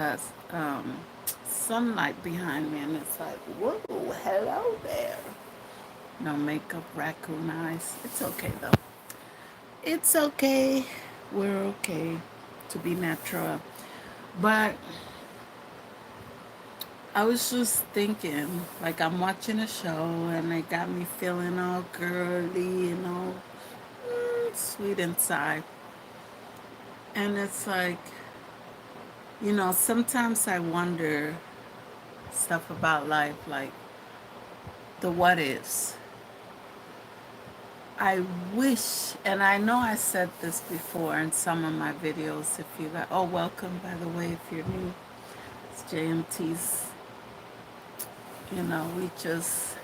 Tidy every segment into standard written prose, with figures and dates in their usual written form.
um, sunlight behind me, and it's like, whoa, hello there. No makeup, raccoon eyes. It's okay though. It's okay. We're okay to be natural. But I was just thinking, like I'm watching a show, and it got me feeling all girly, sweet inside. And it's like, sometimes I wonder stuff about life, like the what ifs. I wish, and I know I said this before in some of my videos. If you got, oh, welcome by the way, if you're new, it's JMT's. We just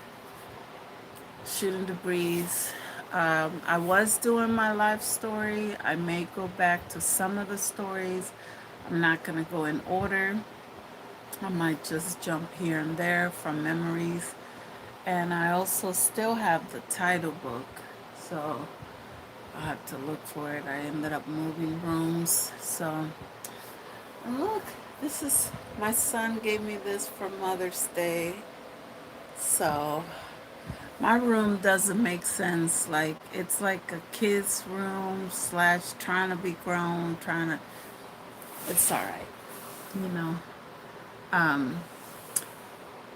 shooting the breeze. I was doing my life story. I may go back to some of the stories. I'm not going to go in order. I might just jump here and there from memories. And I also still have the title book. So I have to look for it. I ended up moving rooms. So, and look, this is my son gave me this for Mother's Day. So, my room doesn't make sense. Like, it's like a kid's room slash trying to be grown, trying to, it's all right. You know, um,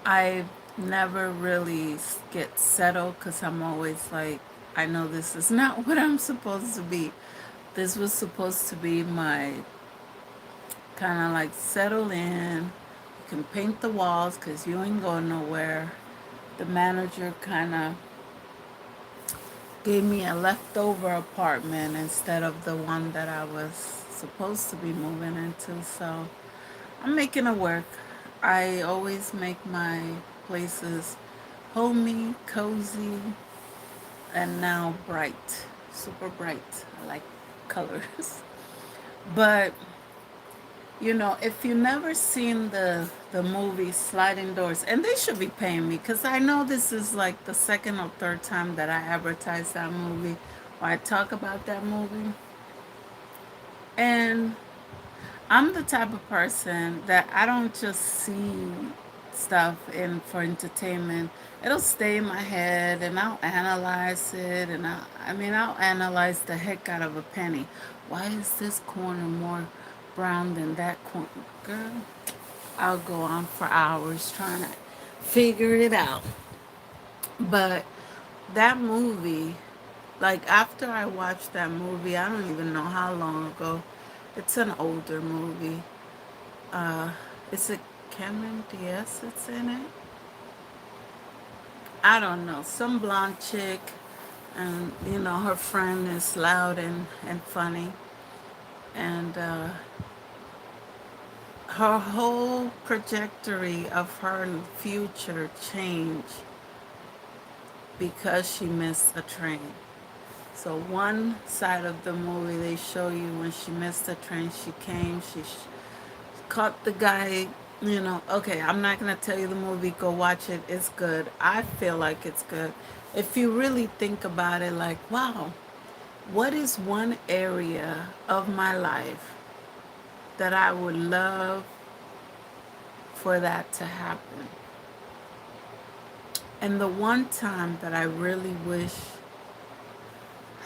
I never really get settled because I'm always like, I know this is not what I'm supposed to be. This was supposed to be my kind of like settle in. You can paint the walls because you ain't going nowhere. The manager kind of gave me a leftover apartment instead of the one that I was supposed to be moving into. So I'm making it work. I always make my places homey, cozy, and now bright, super bright. I like colors. But if you never seen the movie Sliding Doors, and they should be paying me because I know this is like the second or third time that I advertise that movie or I talk about that movie. And I'm the type of person that I don't just see stuff in for entertainment. It'll stay in my head and I'll analyze it and I'll analyze the heck out of a penny. Why is this corner more brown than that corner? Girl, I'll go on for hours trying to figure it out. But that movie, like after I watched that movie, I don't even know how long ago. It's an older movie. Uh, is it Cameron Diaz that's in it? I don't know. Some blonde chick, and her friend is loud and funny, and her whole trajectory of her future changed because she missed a train. So one side of the movie they show you when she missed the train, she came, she caught the guy. Okay, I'm not gonna tell you the movie. Go watch it. It's good. I feel like it's good. If you really think about it, like, wow, what is one area of my life that I would love for that to happen? And the one time that I really wish,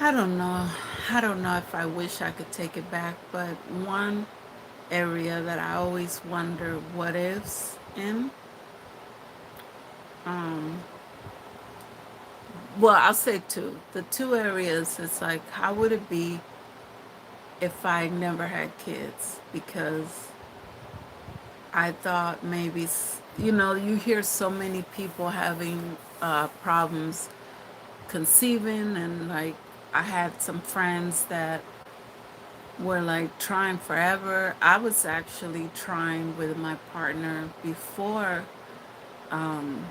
I don't know, I don't know if I wish I could take it back, but one area that I always wonder what ifs in, um, well, I'll say two. The two areas, it's like, how would it be if I never had kids? Because I thought maybe, you hear so many people having problems conceiving, and like, I had some friends that were like trying forever. I was actually trying with my partner before um,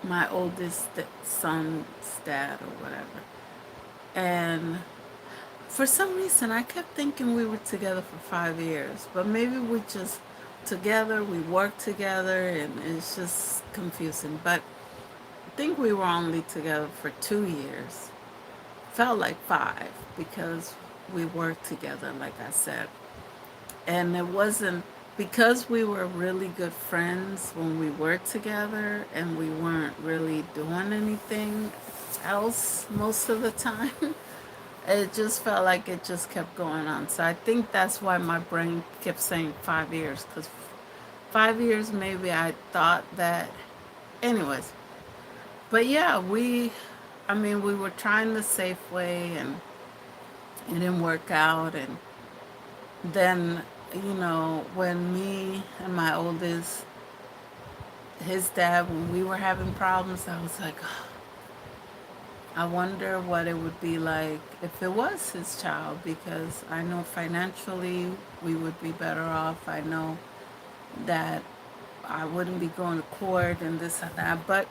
my oldest son's dad or whatever. And for some reason, I kept thinking we were together for 5 years, but maybe we just together, we worked together, and it's just confusing. But I think we were only together for 2 years. Felt like five because we worked together, like I said. And it wasn't because we were really good friends when we were together and we weren't really doing anything else most of the time. It just felt like it just kept going on. So I think that's why my brain kept saying 5 years, because 5 years maybe I thought that. Anyways, but yeah, I mean, we were trying the safe way and it didn't work out. And then, when me and my oldest, his dad, when we were having problems, I was like, "Oh, I wonder what it would be like if it was his child," because I know financially we would be better off. I know that I wouldn't be going to court and this and that. But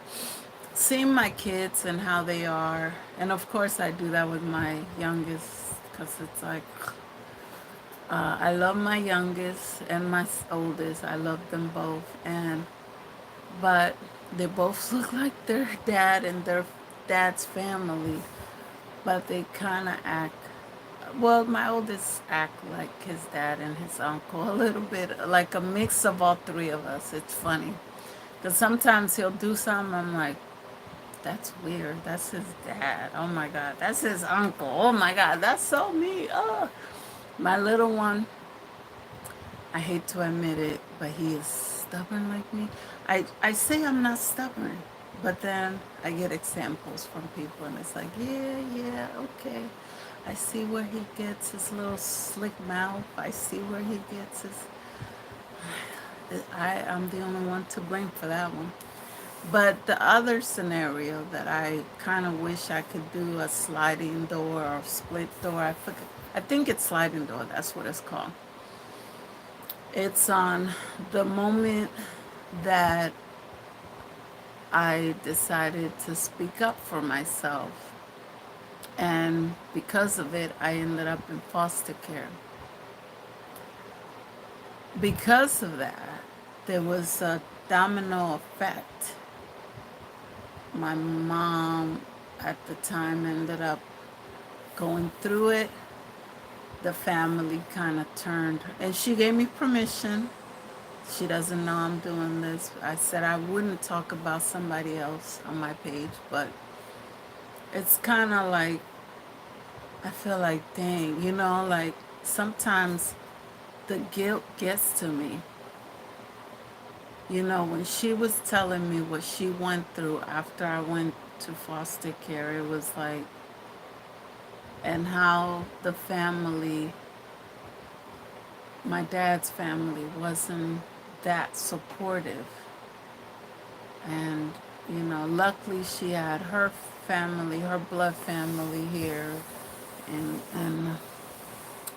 seeing my kids and how they are, and of course I do that with my youngest, because it's like, I love my youngest and my oldest. I love them both, but they both look like their dad and their dad's family, but they kind of act. Well, my oldest act like his dad and his uncle a little bit, like a mix of all three of us. It's funny because sometimes he'll do something. I'm like, that's weird. That's his dad. Oh my God, that's his uncle. Oh my God, that's so me. Oh, my little one, I hate to admit it, but he is stubborn like me. I say I'm not stubborn, but then I get examples from people, and it's like, yeah, yeah, okay. I see where he gets his little slick mouth. I see where he gets his. I'm the only one to blame for that one. But the other scenario that I kind of wish I could do a sliding door or split door. I forget. I think it's sliding door. That's what it's called. It's on the moment that I decided to speak up for myself. And because of it, I ended up in foster care. Because of that, there was a domino effect. My mom at the time ended up going through it. The family kind of turned, and she gave me permission. She doesn't know I'm doing this. I said I wouldn't talk about somebody else on my page, but it's kind of like, I feel like, dang, like sometimes the guilt gets to me. When she was telling me what she went through after I went to foster care, it was like, and how the family, my dad's family, wasn't that supportive. And, luckily she had her family, her blood family here in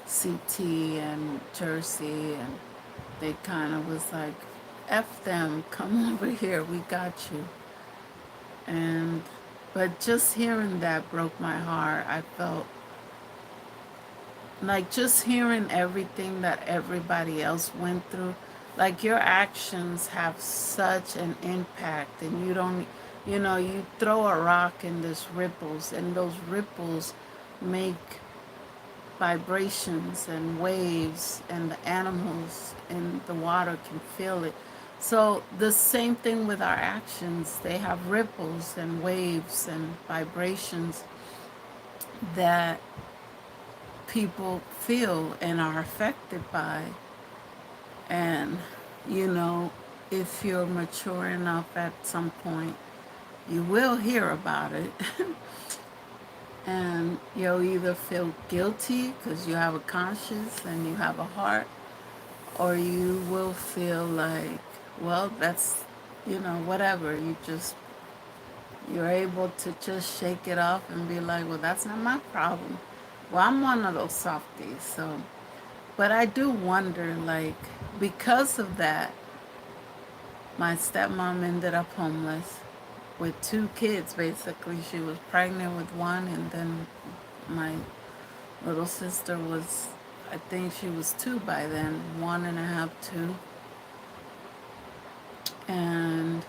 CT and Jersey, and they kind of was like, F them, come over here, we got you. And, but just hearing that broke my heart. I felt like just hearing everything that everybody else went through, like your actions have such an impact, and you don't, you throw a rock and there's ripples, and those ripples make vibrations and waves, and the animals in the water can feel it. So the same thing with our actions, they have ripples and waves and vibrations that people feel and are affected by. And, you know, if you're mature enough at some point, you will hear about it. And you'll either feel guilty because you have a conscience and you have a heart, or you will feel like, well, that's, whatever. You're able to just shake it off and be like, well, that's not my problem. Well, I'm one of those softies, so. But I do wonder, like, because of that, my stepmom ended up homeless with two kids, basically. She was pregnant with one, and then my little sister was, I think she was two by then, 1.5, two. And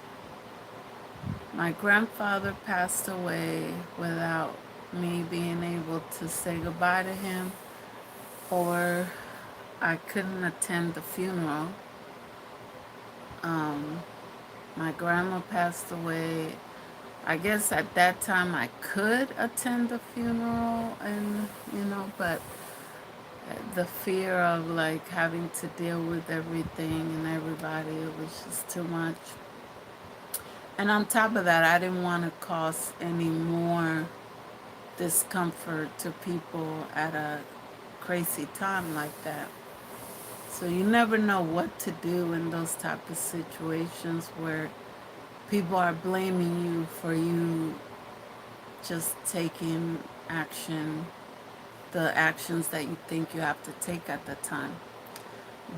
my grandfather passed away without me being able to say goodbye to him or I couldn't attend the funeral. Um, my grandma passed away. I guess at that time I could attend the funeral, and but the fear of like having to deal with everything and everybody, it was just too much. And on top of that, I didn't want to cause any more discomfort to people at a crazy time like that. So you never know what to do in those type of situations where people are blaming you for you just taking action, the actions that you think you have to take at the time.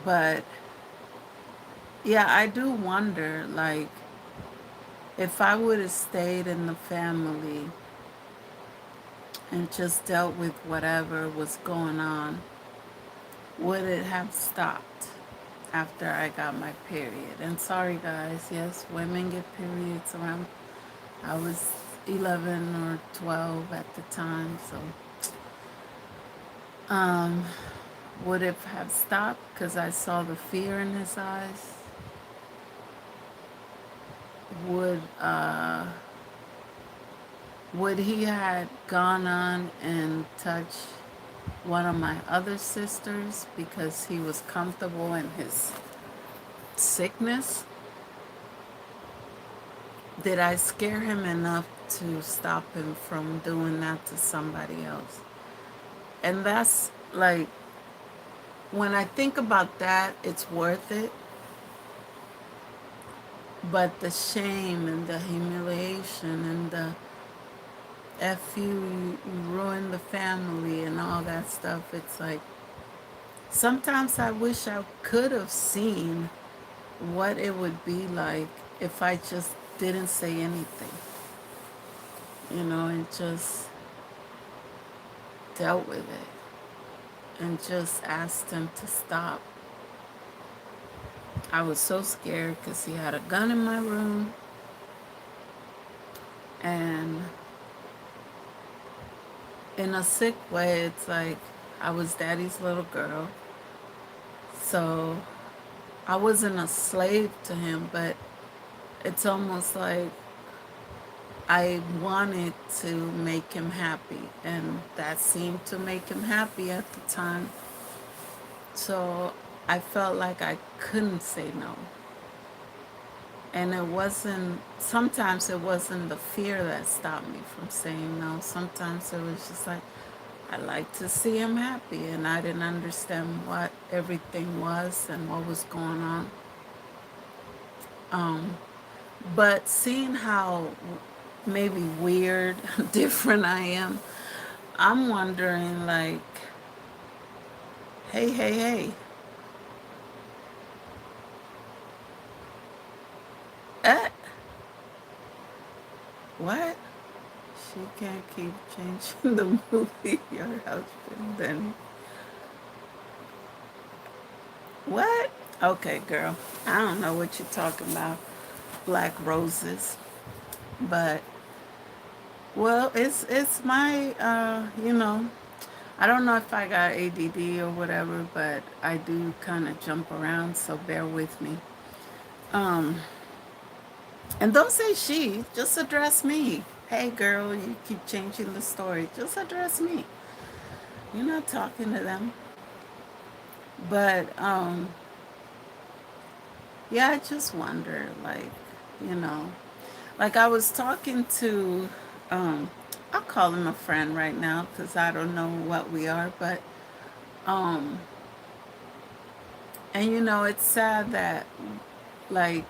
But yeah, I do wonder, like, if I would have stayed in the family and just dealt with whatever was going on, would it have stopped after I got my period? And sorry, guys, yes, women get periods around. I was 11 or 12 at the time, so um, would it have stopped because I saw the fear in his eyes? Would would he had gone on and touched one of my other sisters because he was comfortable in his sickness? Did I scare him enough to stop him from doing that to somebody else? And that's like, when I think about that, it's worth it. But the shame and the humiliation and the F you ruined the family and all that stuff, it's like, sometimes I wish I could have seen what it would be like if I just didn't say anything, and just dealt with it and just asked him to stop. I was so scared because he had a gun in my room, and in a sick way, it's like I was daddy's little girl. So I wasn't a slave to him, but it's almost like I wanted to make him happy, and that seemed to make him happy at the time. So I felt like I couldn't say no. And sometimes it wasn't the fear that stopped me from saying no. Sometimes it was just like, I like to see him happy, and I didn't understand what everything was and what was going on. Um, but seeing how maybe weird, different I am, I'm wondering, like, hey, hey, hey, eh, what? She can't keep changing the movie, your husband, then what? Okay, girl, I don't know what you're talking about, black roses, but well, it's my I don't know if I got ADD or whatever, but I do kind of jump around, so bear with me. Um, and don't say she, just address me. Hey, girl, you keep changing the story. Just address me. You're not talking to them. But yeah, I just wonder, like, you know, like I was talking to, um, I'll call him a friend right now because I don't know what we are, but um, and it's sad that, like,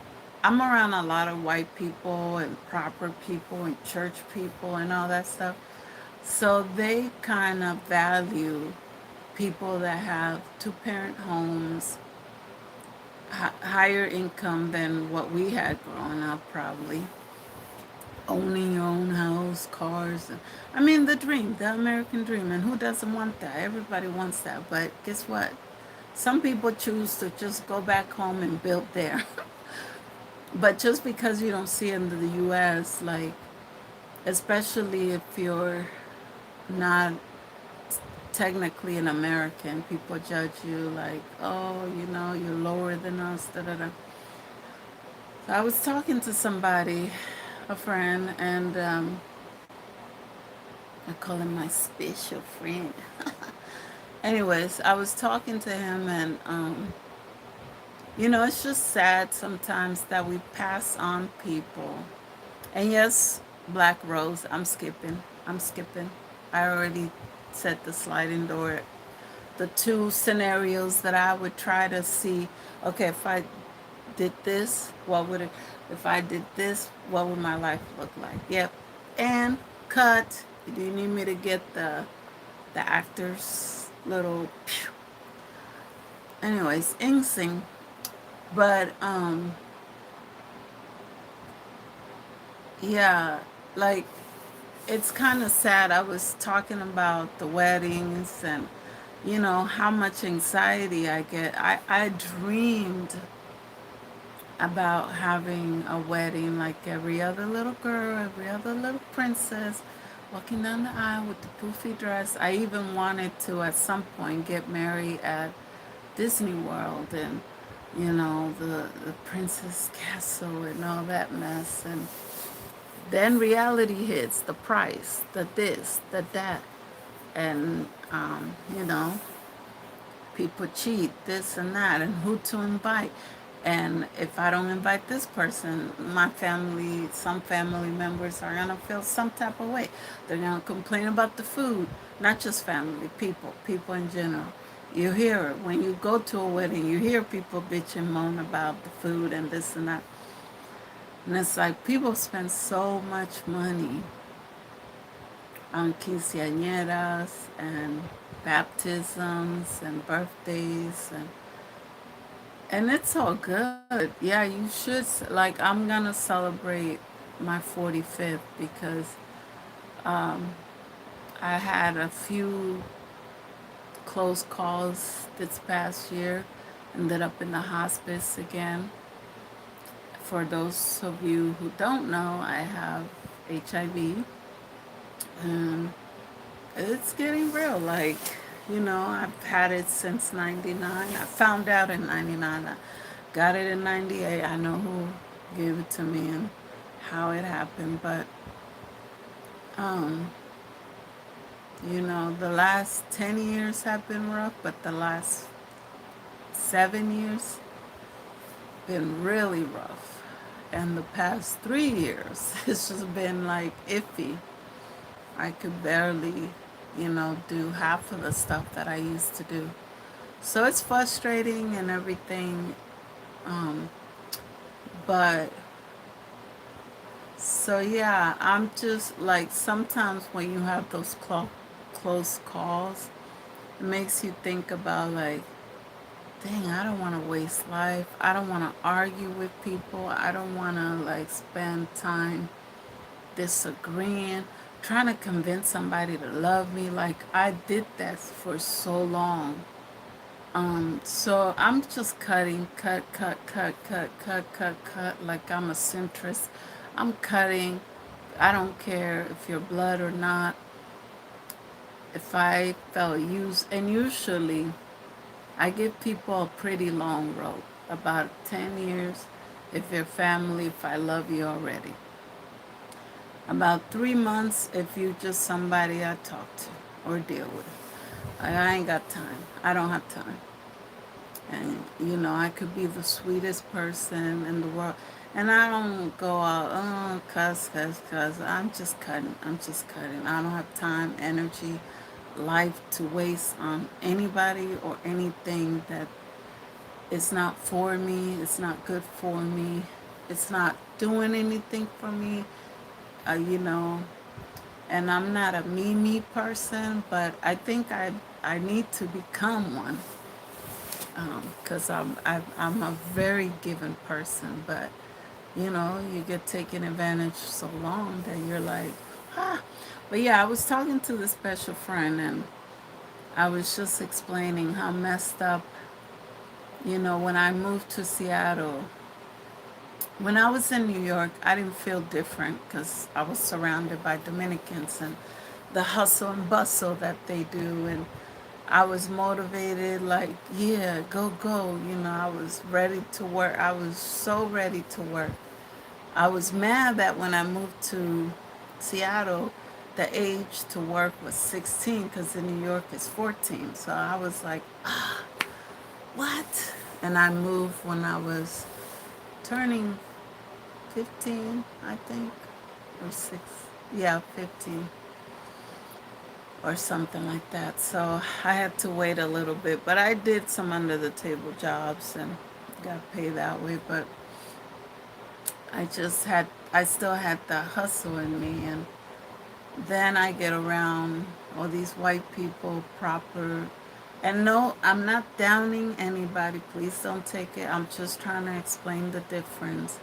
I'm around a lot of white people and proper people and church people and all that stuff. So they kind of value people that have two-parent homes, higher income than what we had growing up, probably. Owning your own house, cars. I mean, the dream, the American dream. And who doesn't want that? Everybody wants that. But guess what? Some people choose to just go back home and build there. But just because you don't see it in the US, like, especially if you're not technically an American. People judge you like, oh, you're lower than us, da da da. So I was talking to somebody, a friend, and I call him my special friend. Anyways, I was talking to him, and it's just sad sometimes that we pass on people. And yes, Black Rose, I'm skipping. I'm skipping. I already set the sliding door. The two scenarios that I would try to see, okay, if I did this, what would it, if I did this, what would my life look like? Yep. And cut. Do you need me to get the actors little pew? Anyways, Ing but yeah, like it's kind of sad. I was talking about the weddings and how much anxiety I get. I dreamed about having a wedding like every other little girl, every other little princess, walking down the aisle with the poofy dress. I even wanted to at some point get married at Disney World and the Princess Castle and all that mess. And then reality hits, the price, the this, the that, and people cheat, this and that, and who to invite. And if I don't invite this person, my family, some family members are going to feel some type of way. They're going to complain about the food, not just family, people in general. You hear it. When you go to a wedding, you hear people bitch and moan about the food and this and that. And it's like people spend so much money on quinceañeras and baptisms and birthdays and it's all good. Yeah, you should. Like, I'm gonna celebrate my 45th because um, I had a few close calls this past year. Ended up in the hospice again. For those of you who don't know, I have HIV, and it's getting real. Like, I've had it since 99. I found out in 99. I got it in 98. I know who gave it to me and how it happened. But, um, the last 10 years have been rough, but the last 7 years been really rough. And the past 3 years, it's just been like iffy. I could barely, do half of the stuff that I used to do. So it's frustrating and everything. Um, but so yeah, I'm just like sometimes when you have those close calls, it makes you think about like, dang, I don't want to waste life. I don't want to argue with people. I don't want to like spend time disagreeing, trying to convince somebody to love me. Like I did that for so long. So I'm just cutting, cut, like I'm a centrist. I'm cutting. I don't care if you're blood or not. If I felt used, and usually I give people a pretty long road, about 10 years. If you're family, if I love you already. About 3 months if you just somebody I talk to or deal with. I ain't got time. I don't have time. And I could be the sweetest person in the world, and I don't go out, oh, cuss. I'm just cutting. I don't have time, energy, life to waste on anybody or anything that is not for me. It's not good for me. It's not doing anything for me. Uh, you know, and I'm not a me person, but I think I need to become one because I'm a very given person, but you get taken advantage so long that you're like, ah. But yeah, I was talking to this special friend, and I was just explaining how messed up, when I moved to Seattle. When I was in New York, I didn't feel different because I was surrounded by Dominicans and the hustle and bustle that they do, and I was motivated, like, yeah, go, go. I was ready to work. I was so ready to work. I was mad that when I moved to Seattle, the age to work was 16 because in New York it's 14. So I was like, what? And I moved when I was turning 15, I think, or 6. Yeah, 15 or something like that. So I had to wait a little bit, but I did some under the table jobs and got paid that way. But I still had the hustle in me. And then I get around all these white people, proper. And no, I'm not downing anybody. Please don't take it. I'm just trying to explain the difference.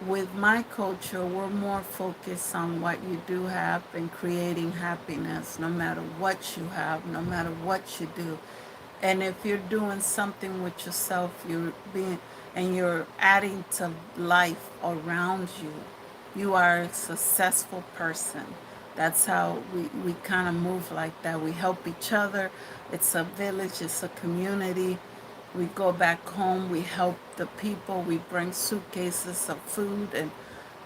With my culture, we're more focused on what you do have and creating happiness no matter what you have, no matter what you do. And if you're doing something with yourself, you're adding to life around you, you are a successful person. That's how we kind of move like that. We help each other. It's a village, it's a community. We go back home, we help the people, we bring suitcases of food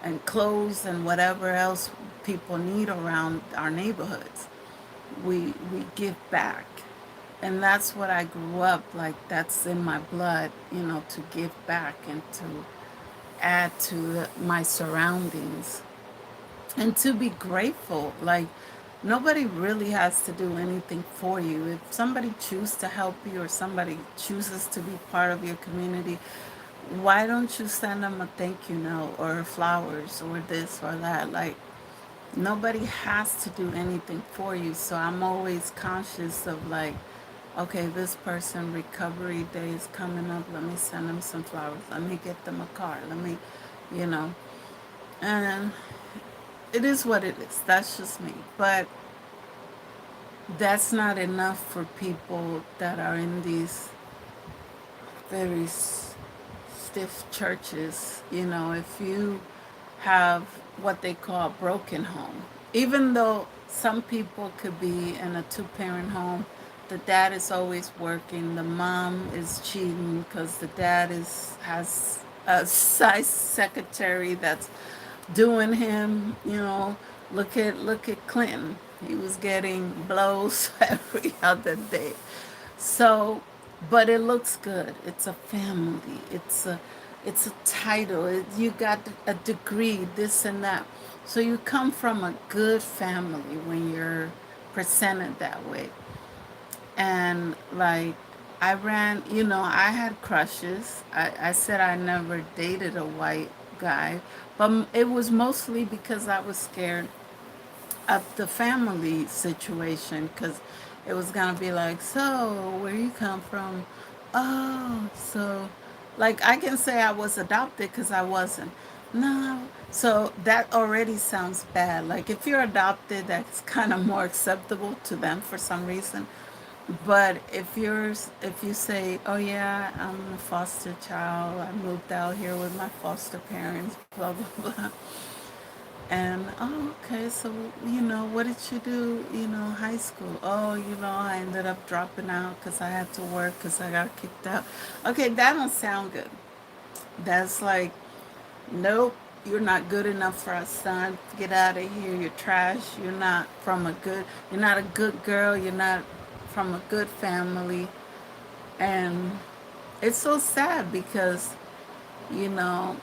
and clothes and whatever else people need around our neighborhoods. We give back. And that's what I grew up like. That's in my blood, to give back and to add to my surroundings and to be grateful. Like, nobody really has to do anything for you. If somebody chooses to help you or somebody chooses to be part of your community, why don't you send them a thank you note or flowers or this or that? Like, nobody has to do anything for you. So I'm always conscious of, like, okay, this person recovery day is coming up. Let me send them some flowers. Let me get them a card. Let me, you know. And it is what it is. That's just me. But that's not enough for people that are in these very stiff churches. If you have what they call a broken home, even though some people could be in a two-parent home, the dad is always working, the mom is cheating because the dad has a size secretary that's doing him. Look at Clinton. He was getting blows every other day. So, but it looks good. It's a family. It's a title. You got a degree, this and that. So you come from a good family when you're presented that way. And like, I had crushes. I said I never dated a white guy, but it was mostly because I was scared of the family situation, because it was gonna be like, so where you come from? Oh, so like, I can say I was adopted because I wasn't. No, so that already sounds bad. Like, if you're adopted, that's kind of more acceptable to them for some reason. But if you say, oh yeah, I'm a foster child, I moved out here with my foster parents, blah blah blah. And, oh, okay, so, what did you do, high school? Oh, I ended up dropping out because I had to work because I got kicked out. Okay, that don't sound good. That's like, nope, you're not good enough for us, son. Get out of here. You're trash. You're not a good girl. You're not from a good family. And it's so sad because, you know,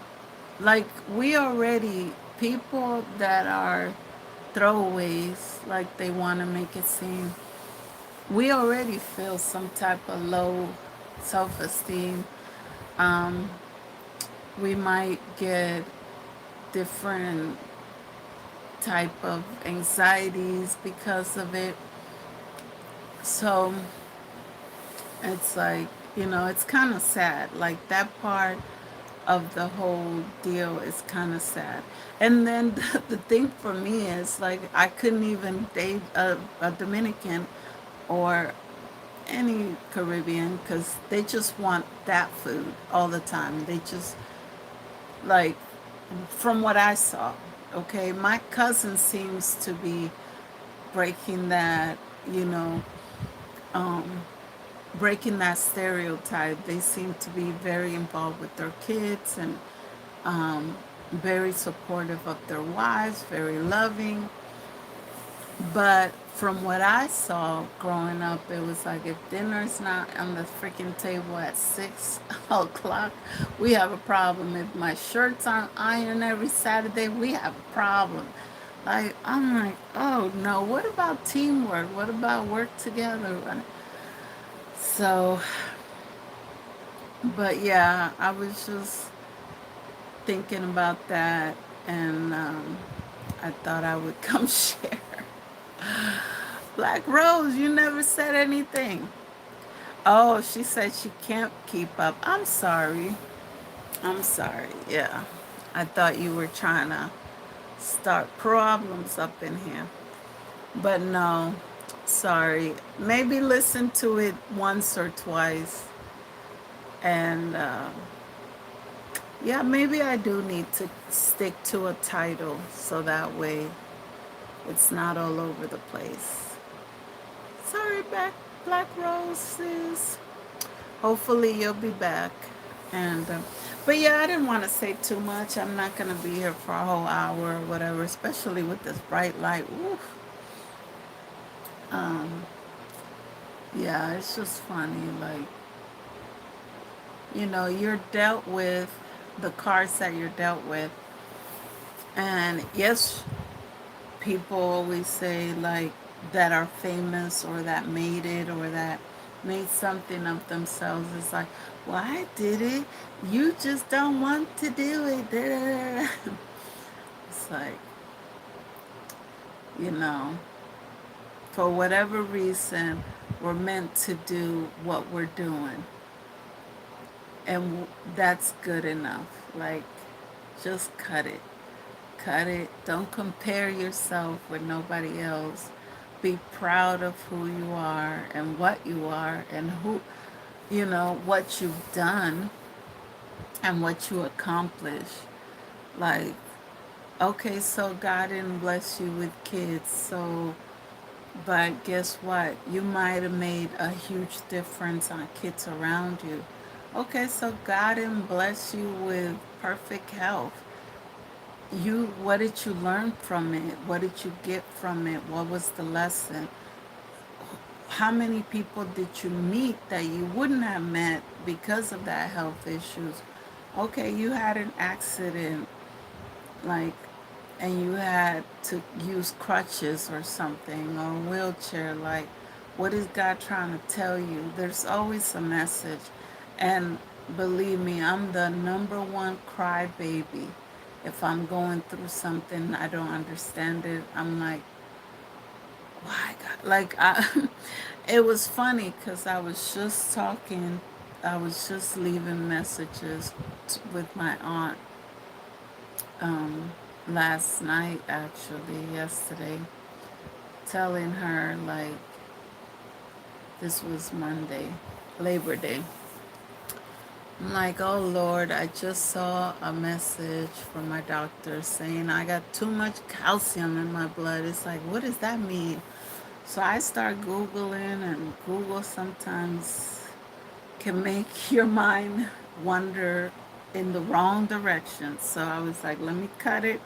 like, we already, people that are throwaways, like they want to make it seem, we already feel some type of low self-esteem. um, we might get different type of anxieties because of it. So it's like, it's kind of sad. Like, that part of the whole deal is kind of sad. And then the thing for me is, like, I couldn't even date a Dominican or any Caribbean because they just want that food all the time. They just, like, from what I saw, okay, my cousin seems to be breaking that, you know, um, breaking that stereotype. They seem to be very involved with their kids and um, very supportive of their wives, very loving. But from what I saw growing up, it was like if dinner's not on the freaking table at 6 o'clock, we have a problem. If my shirts aren't ironed every Saturday, we have a problem. Like, I'm like, oh no, what about teamwork? What about work together? So, but yeah, I was just thinking about that, and I thought I would come share. Black Rose, you never said anything. Oh, she said she can't keep up. I'm sorry. I'm sorry. Yeah. I thought you were trying to start problems up in here. But no, sorry. Maybe listen to it once or twice. And yeah, maybe I do need to stick to a title so that way it's not all over the place. Sorry, Black Roses. Hopefully you'll be back. And but yeah, I didn't want to say too much. I'm not gonna be here for a whole hour or whatever, especially with this bright light. Oof. Um, yeah, it's just funny. Like, you're dealt with the cards that you're dealt with, and yes, people always say like that are famous or that made it or that made something of themselves. It's like, well, I did it. You just don't want to do it. It's like, you know, for whatever reason, we're meant to do what we're doing. And that's good enough. Like, just cut it. Cut it. Don't compare yourself with nobody else. Be proud of who you are and what you are and what you've done and what you accomplish. Like, okay, so God didn't bless you with kids, so, but guess what? You might have made a huge difference on kids around you. Okay, so God didn't bless you with perfect health. What did you learn from it? What did you get from it? What was the lesson? How many people did you meet that you wouldn't have met because of that health issues? Okay, you had an accident, like, and you had to use crutches or something or a wheelchair. Like, what is God trying to tell you? There's always a message. And believe me, I'm the number one crybaby. If I'm going through something, I don't understand it, I'm like, why God? It was funny because I was just leaving messages with my aunt um, last night, actually, yesterday, telling her, like, this was Monday, Labor Day. I'm like, oh Lord, I just saw a message from my doctor saying I got too much calcium in my blood. It's like, what does that mean? So I start Googling, and Google sometimes can make your mind wander in the wrong direction. So I was like, let me cut it.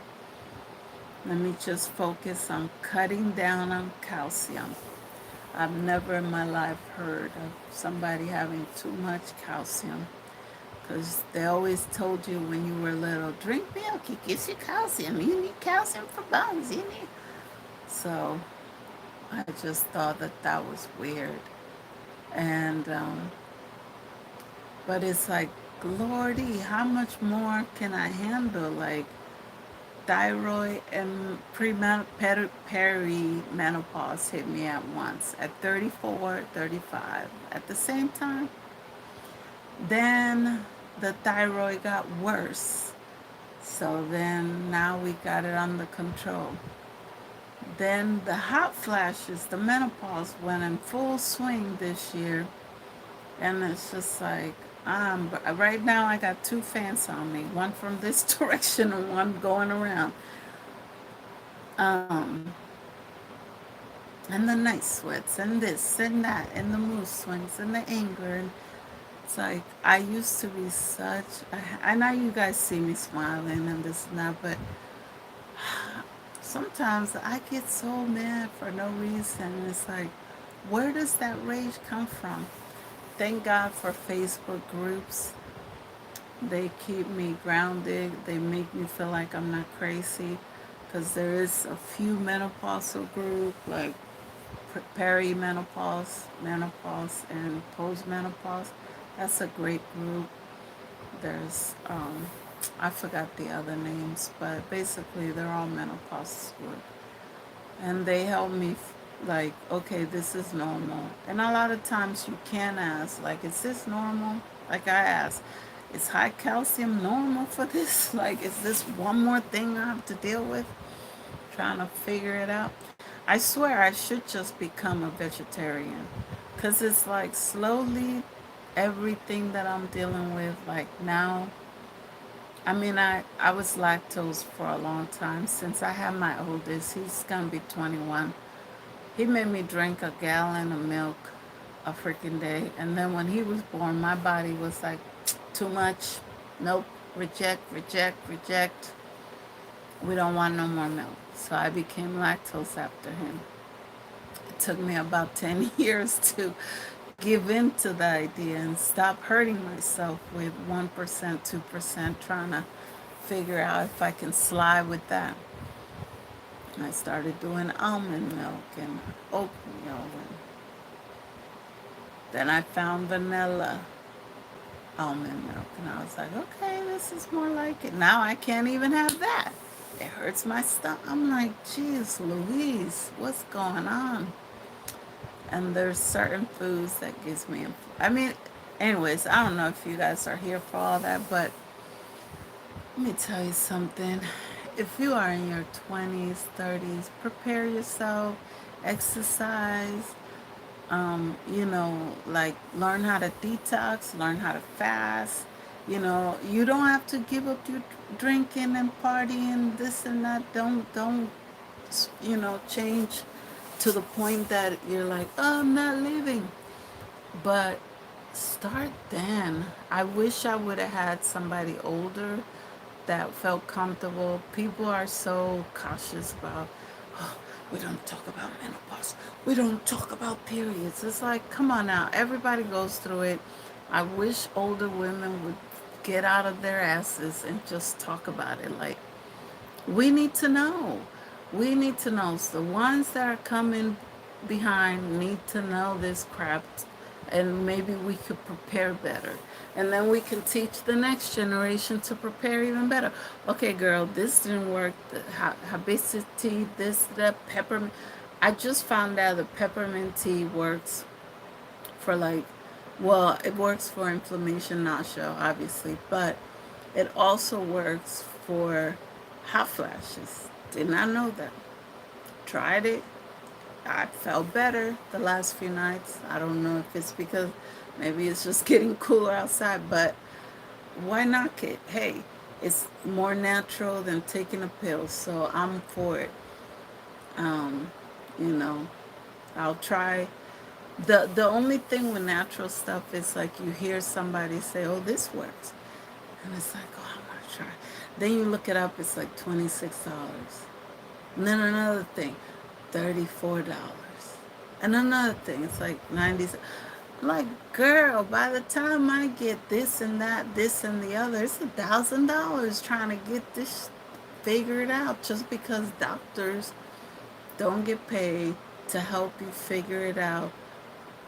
Let me just focus on cutting down on calcium. I've never in my life heard of somebody having too much calcium, because they always told you when you were little, drink milk, it gives you calcium. You need calcium for bones. You need. So I just thought that was weird. And, but it's like, Lordy, how much more can I handle? Like, thyroid and perimenopause hit me at once at 34, 35 at the same time. Then the thyroid got worse. So then now we got it under control. Then the hot flashes, the menopause went in full swing this year. And it's just like, right now I got two fans on me, one from this direction and one going around. Um, and the night sweats and this and that and the mood swings and the anger. And it's like I used to be such. I know you guys see me smiling and this and that, but sometimes I get so mad for no reason. It's like, where does that rage come from? Thank God for Facebook groups. They keep me grounded. They make me feel like I'm not crazy. Because there is a few menopausal group like perimenopause, menopause, and postmenopause. That's a great group. There's I forgot the other names, but basically they're all menopause group, and they help me like, okay, this is normal. And a lot of times you can ask, like, is this normal? Like I ask, is high calcium normal for this? Like, is this one more thing I have to deal with? Trying to figure it out. I swear I should just become a vegetarian, because it's like slowly everything that I'm dealing with, like now. I mean, I was lactose for a long time. Since I had my oldest, he's gonna be 21. He made me drink a gallon of milk a freaking day. And then when he was born, my body was like, too much. Nope. Reject, reject, reject. We don't want no more milk. So I became lactose after him. It took me about 10 years to give in to the idea and stop hurting myself with 1%, 2%, trying to figure out if I can slide with that. I started doing almond milk and oatmeal. And then I found vanilla almond milk. And I was like, okay, this is more like it. Now I can't even have that. It hurts my stomach. I'm like, geez, Louise, what's going on? And there's certain foods that gives me, I mean, anyways, I don't know if you guys are here for all that, but let me tell you something. If you are in your 20s, 30s, prepare yourself, exercise, like learn how to detox, learn how to fast. You don't have to give up your drinking and partying, this and that. Don't, change to the point that you're like, oh, I'm not living. But start then. I wish I would have had somebody older that felt comfortable. People are so cautious about, oh, we don't talk about menopause. We don't talk about periods. It's like, come on now. Everybody goes through it. I wish older women would get out of their asses and just talk about it. Like, we need to know. We need to know. So the ones that are coming behind need to know this crap, and maybe we could prepare better. And then we can teach the next generation to prepare even better. Okay, girl, this didn't work. The hibiscus tea, this, that, peppermint. I just found out that peppermint tea works for like, well, it works for inflammation, nausea, obviously, but it also works for hot flashes. Did not know that. Tried it. I felt better the last few nights. I don't know if it's because maybe it's just getting cooler outside, but why knock it? Hey, it's more natural than taking a pill, so I'm for it. Um, you know, I'll try. The only thing with natural stuff is like you hear somebody say, "Oh, this works," and it's like, "Oh, I want to try." Then you look it up; it's like $26. And then another thing, $34. And another thing, it's like 90. Like, girl, by the time I get this and that, this and the other, it's $1,000 trying to get this figured out just because doctors don't get paid to help you figure it out.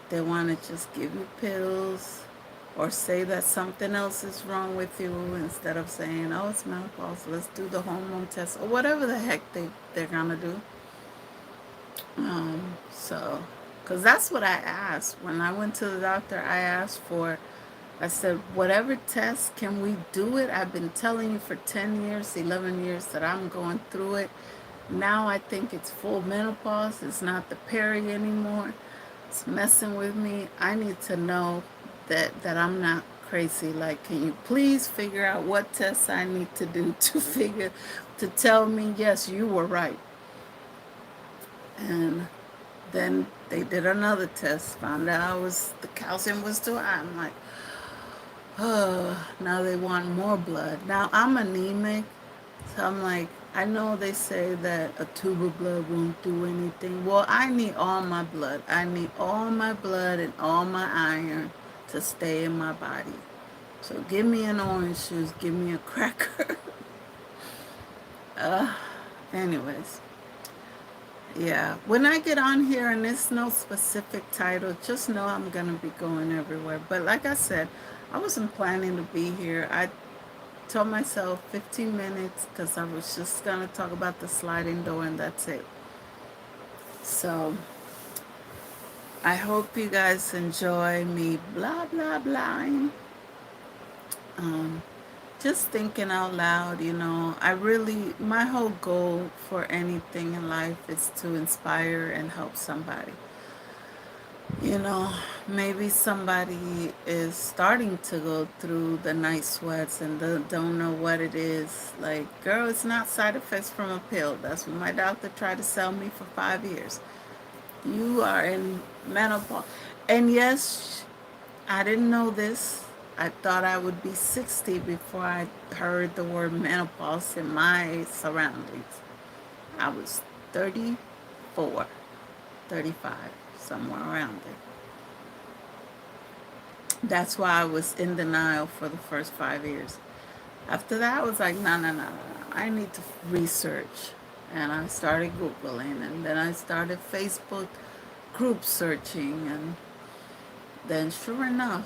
They want to just give you pills or say that something else is wrong with you instead of saying, oh, it's menopause, let's do the hormone test or whatever the heck they're going to do. So, because that's what I asked. When I went to the doctor, I asked for, I said, whatever test, can we do it? I've been telling you for 10 years, 11 years that I'm going through it. Now I think it's full menopause. It's not the peri anymore. It's messing with me. I need to know that I'm not crazy. Like, can you please figure out what tests I need to do to tell me, yes, you were right. And Then they did another test, found out the calcium was too high. I'm like, oh, now they want more blood. Now I'm anemic, so I'm like, I know they say that a tube of blood won't do anything. Well, I need all my blood. I need all my blood and all my iron to stay in my body. So give me an orange juice, give me a cracker. uh, anyways, yeah. When I get on here and there's no specific title, just know I'm gonna be going everywhere. But like I said, I wasn't planning to be here. I told myself 15 minutes because I was just gonna talk about the sliding door and that's it. So I hope you guys enjoy me blah blah blah. Um, just thinking out loud, my whole goal for anything in life is to inspire and help somebody. You know, maybe somebody is starting to go through the night sweats and don't know what it is. Like, girl, it's not side effects from a pill. That's what my doctor tried to sell me for 5 years. You are in menopause. And yes, I didn't know this. I thought I would be 60 before I heard the word menopause in my surroundings. I was 34, 35, somewhere around there. That's why I was in denial for the first 5 years. After that, I was like, no, no, no, no. I need to research. And I started Googling, and then I started Facebook group searching, and then sure enough,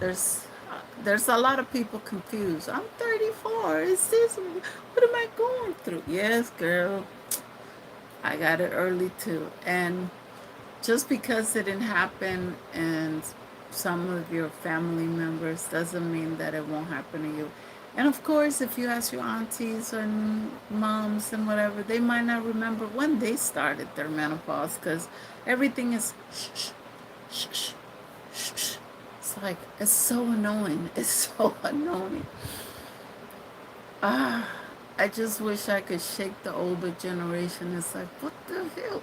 there's a lot of people confused. I'm 34. Is this what am I going through? Yes, girl. I got it early too. And just because it didn't happen and some of your family members doesn't mean that it won't happen to you. And of course, if you ask your aunties and moms and whatever, they might not remember when they started their menopause because everything is shh, shh, shh, shh, shh, shh. It's like, it's so annoying. It's so annoying. Ah, I just wish I could shake the older generation. It's like, what the hell?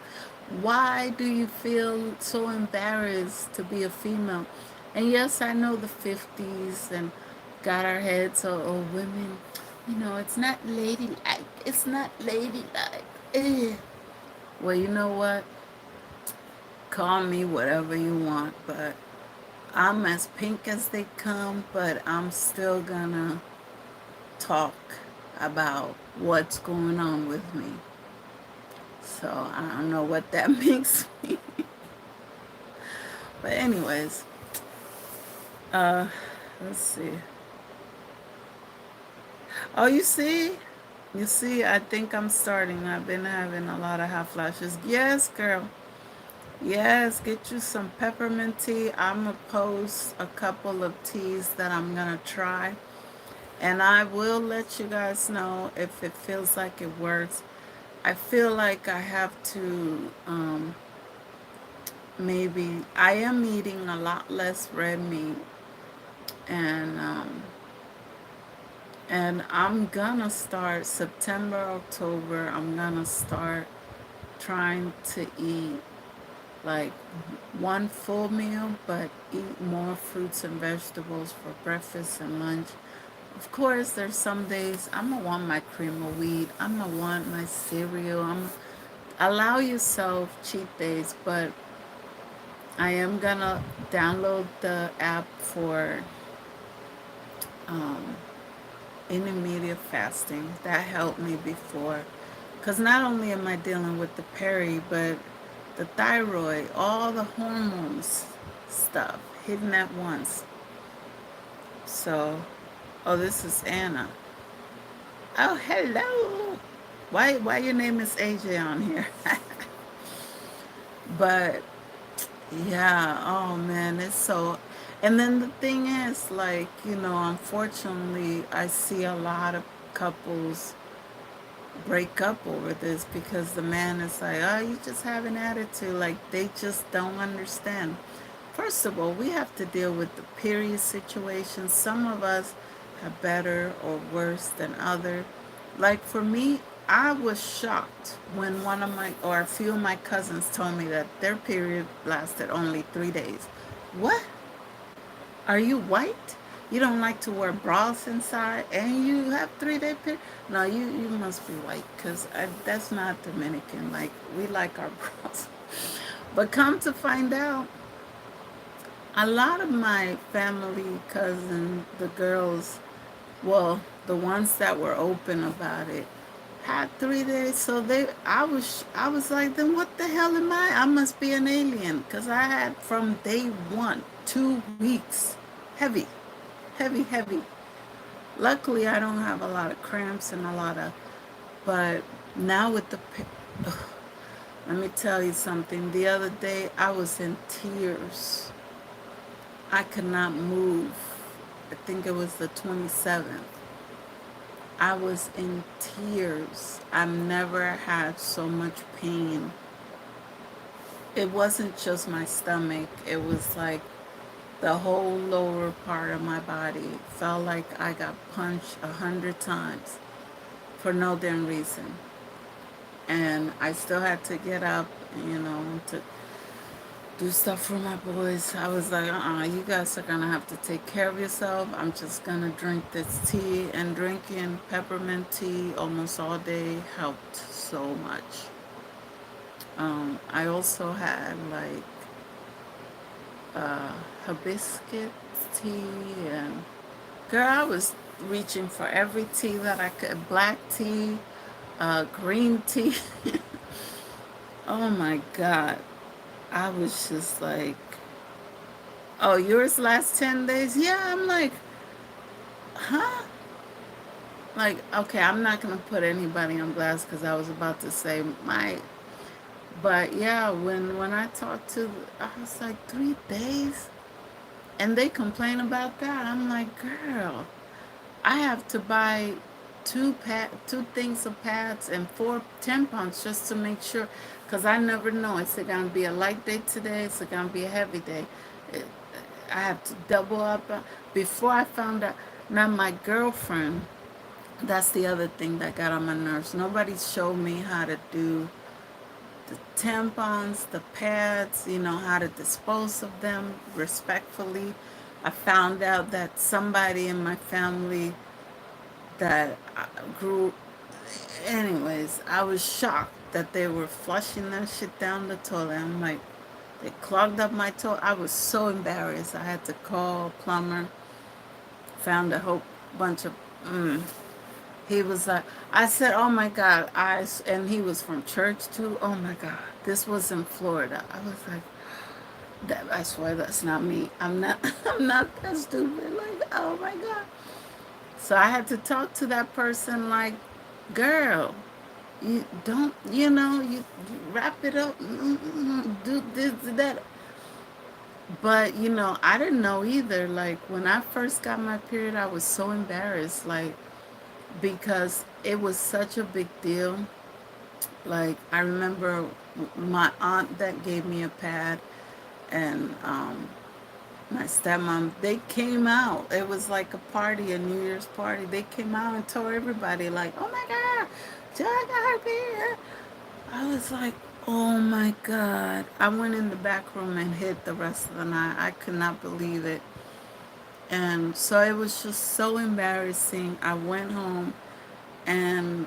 Why do you feel so embarrassed to be a female? And yes, I know the 50s and got our heads, so, oh, women, it's not ladylike. It's not ladylike. Ugh. Well, you know what? Call me whatever you want, but I'm as pink as they come, but I'm still gonna talk about what's going on with me. So I don't know what that makes me. But anyways, uh, let's see. Oh, you see, I think I'm starting. I've been having a lot of hot flashes. Yes, girl. Yes, get you some peppermint tea. I'm gonna post a couple of teas that I'm gonna try. And I will let you guys know if it feels like it works. I feel like I have to maybe I am eating a lot less red meat and I'm gonna start September, October, I'm gonna start trying to eat like one full meal but eat more fruits and vegetables for breakfast and lunch. Of course, there's some days I'm gonna want my cream of wheat. I'm gonna want my cereal. Allow yourself cheat days, but I am gonna download the app for um, intermediate fasting. That helped me before, because not only am I dealing with the peri, but the thyroid, all the hormones stuff hidden at once. So, oh, this is Anna. Oh, hello. Why your name is AJ on here? But yeah, oh man, it's so. And then the thing is, like, unfortunately, I see a lot of couples break up over this because the man is like, oh, you just have an attitude. Like, they just don't understand. First of all, we have to deal with the period situation. Some of us have better or worse than other. Like for me, I was shocked when one of my, or a few of my cousins told me that their period lasted only 3 days. What? Are you white? You don't like to wear bras inside and you have 3 day period? No, you must be white because that's not Dominican. Like, we like our bras. But come to find out, a lot of my family, cousins, the girls, well, the ones that were open about it, had 3 days. So I was like, then what the hell am I? I must be an alien because I had from day one 2 weeks, heavy, heavy, heavy. Luckily, I don't have a lot of cramps and a lot of, but now with the, let me tell you something. The other day, I was in tears. I could not move. I think it was the 27th. I was in tears. I've never had so much pain. It wasn't just my stomach, it was like the whole lower part of my body. Felt like I got punched 100 times for no damn reason. And I still had to get up, to do stuff for my boys. I was like, you guys are gonna have to take care of yourself. I'm just gonna drink this tea. And drinking peppermint tea almost all day helped so much. I also had like uh, hibiscus tea, and girl, I was reaching for every tea that I could. Black tea, green tea. Oh my God. I was just like, oh, yours last 10 days? Yeah, I'm like, huh? Like, okay, I'm not going to put anybody on blast because I was about to say my, but yeah, when I talked to, I was like, 3 days? And they complain about that. I'm like, girl, I have to buy two things of pads and 4 tampons just to make sure, because I never know. Is it gonna be a light day today? Is it gonna be a heavy day? It, I have to double up. Before I found out, now my girlfriend. That's the other thing that got on my nerves. Nobody showed me how to do the tampons, the pads, how to dispose of them respectfully. I found out that somebody in my family that grew, anyways, I was shocked that they were flushing that shit down the toilet. I'm like, they clogged up my toilet. I was so embarrassed. I had to call a plumber, found a whole bunch of, he was like, I said, oh my God, and he was from church too. Oh my God, this was in Florida. I was like, I swear that's not me. I'm not, I'm not that stupid. Like, oh my God. So I had to talk to that person like, girl, you don't, you wrap it up, do this, that. But, I didn't know either. Like, when I first got my period, I was so embarrassed, like, because it was such a big deal. Like, I remember my aunt that gave me a pad, and my stepmom, they came out. It was like a party, a New Year's party. They came out and told everybody, like, oh my God, John got her period. I was like, oh my God. I went in the back room and hid the rest of the night. I could not believe it. And so it was just so embarrassing. I went home and,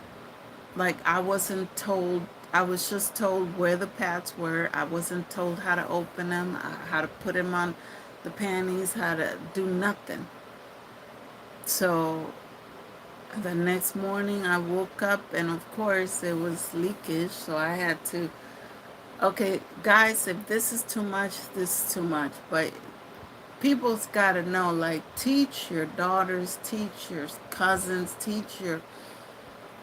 like, I wasn't told, I was just told where the pads were. I wasn't told how to open them, how to put them on the panties, how to do nothing. So the next morning I woke up and of course it was leakage, so I had to, okay, guys, if this is too much, this is too much. But people's got to know, like, teach your daughters, teach your cousins,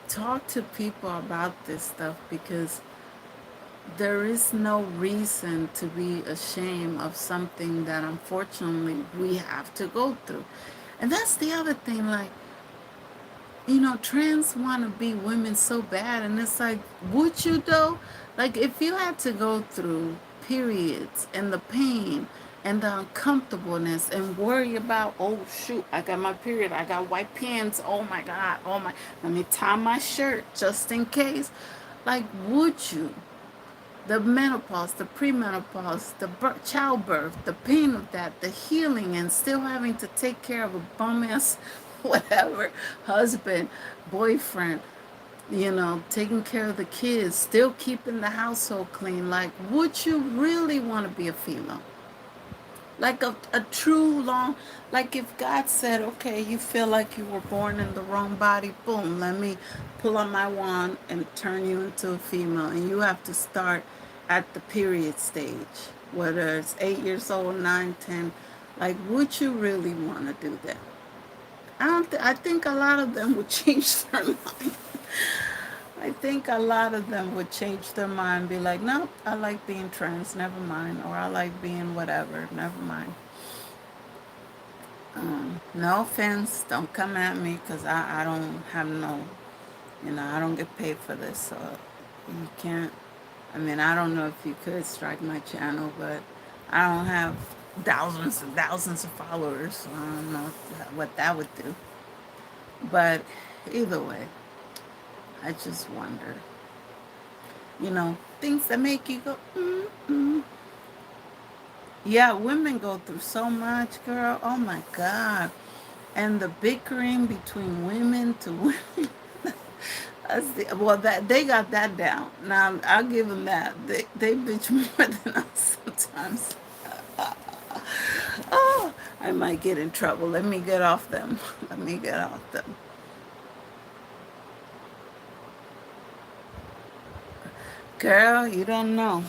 talk to people about this stuff, because there is no reason to be ashamed of something that unfortunately we have to go through. And that's the other thing, like, trans want to be women so bad, and it's like, would you though? Like, if you had to go through periods and the pain and the uncomfortableness and worry about, oh shoot, I got my period, I got white pants, oh my god, oh my, let me tie my shirt just in case. Like, would you? The menopause, the premenopause, the childbirth, the pain of that, the healing, and still having to take care of a bum ass, whatever, husband, boyfriend, taking care of the kids, still keeping the household clean. Like, would you really want to be a female? Like a true long, like if God said, okay, you feel like you were born in the wrong body, boom, let me pull on my wand and turn you into a female. And you have to start at the period stage, whether it's 8 years old, 9, 10. Like, would you really want to do that? I think a lot of them would change their mind. I think a lot of them would change their mind, be like, no, I like being trans, never mind. Or I like being whatever, never mind. No offense, don't come at me because I don't have no, I don't get paid for this. So you can't, I mean, I don't know if you could strike my channel, but I don't have thousands and thousands of followers. So I don't know what that would do. But either way, I just wonder, things that make you go, mm. Yeah, women go through so much, girl. Oh my God. And the bickering between women to women. Well, that they got that down. Now I'll give them that. They bitch more than us sometimes. Oh, I might get in trouble. Let me get off them. Let me get off them. Girl, you don't know.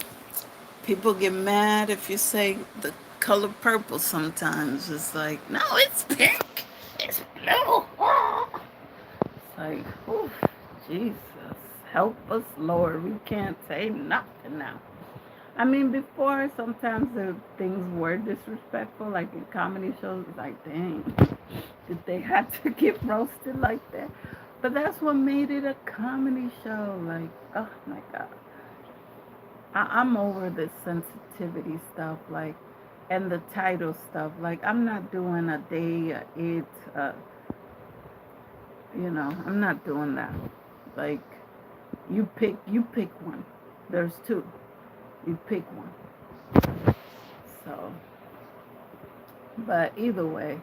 People get mad if you say the color purple sometimes. It's like, no, it's pink. It's blue. It's like, oof, Jesus. Help us, Lord. We can't say nothing now. I mean, before, sometimes the things were disrespectful, like in comedy shows. It's like, dang, did they have to get roasted like that? But that's what made it a comedy show. Like, oh my God. I'm over this sensitivity stuff, like, and the title stuff. Like, I'm not doing a day, I'm not doing that. Like, you pick one. There's two. You pick one. So, but either way,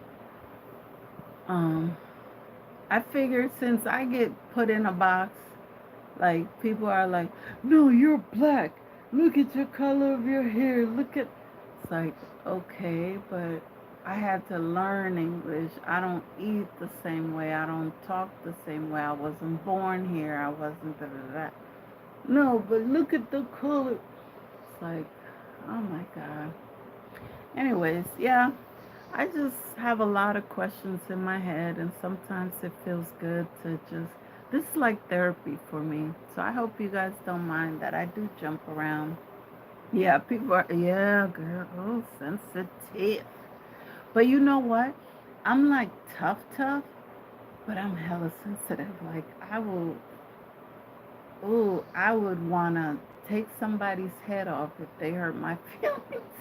um, I figured since I get put in a box, like people are like, no, you're black. Look at your color of your hair. Look at. It's like, okay, but I had to learn English. I don't eat the same way. I don't talk the same way. I wasn't born here. I wasn't da da da. No, but look at the color. It's like, oh my God. Anyways, yeah, I just have a lot of questions in my head, and sometimes it feels good to just. This is like therapy for me. So I hope you guys don't mind that I do jump around. Yeah, people are, yeah, girl, oh, sensitive. But you know what? I'm like tough, tough, but I'm hella sensitive. Like, I would want to take somebody's head off if they hurt my feelings.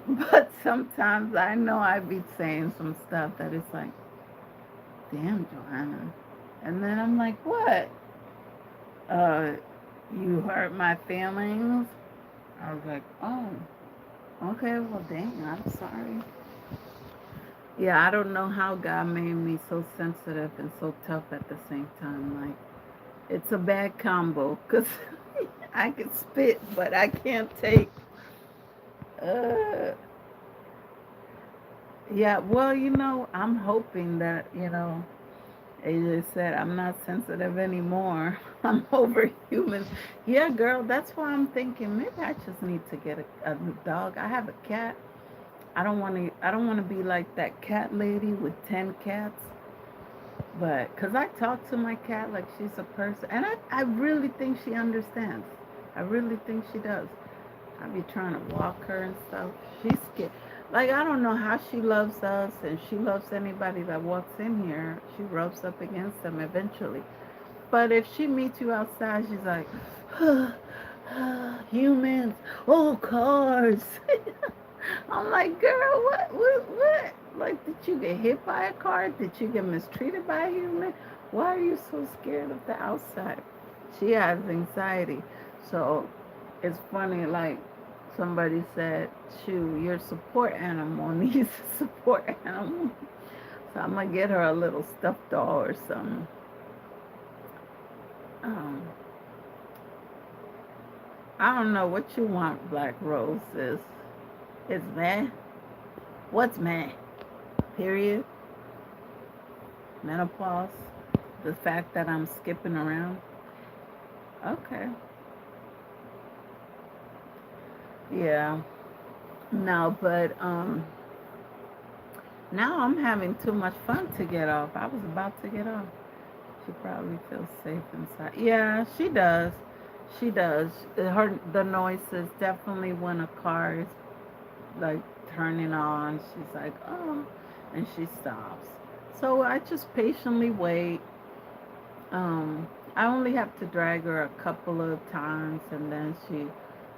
But sometimes I know I be saying some stuff that is like, damn, Johanna. And then I'm like, what? Uh, you hurt my feelings? I was like, oh, okay, well, dang, I'm sorry. Yeah, I don't know how God made me so sensitive and so tough at the same time. Like, it's a bad combo because I can spit, but I can't take. Uh, yeah, well, I'm hoping that, they said I'm not sensitive anymore. I'm over human. Yeah, girl, that's why I'm thinking maybe I just need to get a new dog. I have a cat. I don't want to. I don't want to be like that cat lady with 10 cats. But because I talk to my cat like she's a person, and I really think she understands. I really think she does. I be trying to walk her and stuff. She's scared. Like, I don't know how she loves us, and she loves anybody that walks in here. She rubs up against them eventually. But if she meets you outside, she's like, humans, oh, cars. I'm like, girl, what? Like, did you get hit by a car? Did you get mistreated by a human? Why are you so scared of the outside? She has anxiety. So it's funny, like, somebody said, "Shoo, your support animal needs a support animal." So I'm gonna get her a little stuffed doll or something. Um, I don't know what you want, Black Rose is. It's meh. What's meh? Period. Menopause. The fact that I'm skipping around. Okay. Yeah. No, but now I'm having too much fun to get off. I was about to get off. She probably feels safe inside. Yeah, she does. She does. The noises definitely when a car is like turning on. She's like, oh, and she stops. So I just patiently wait. I only have to drag her a couple of times, and then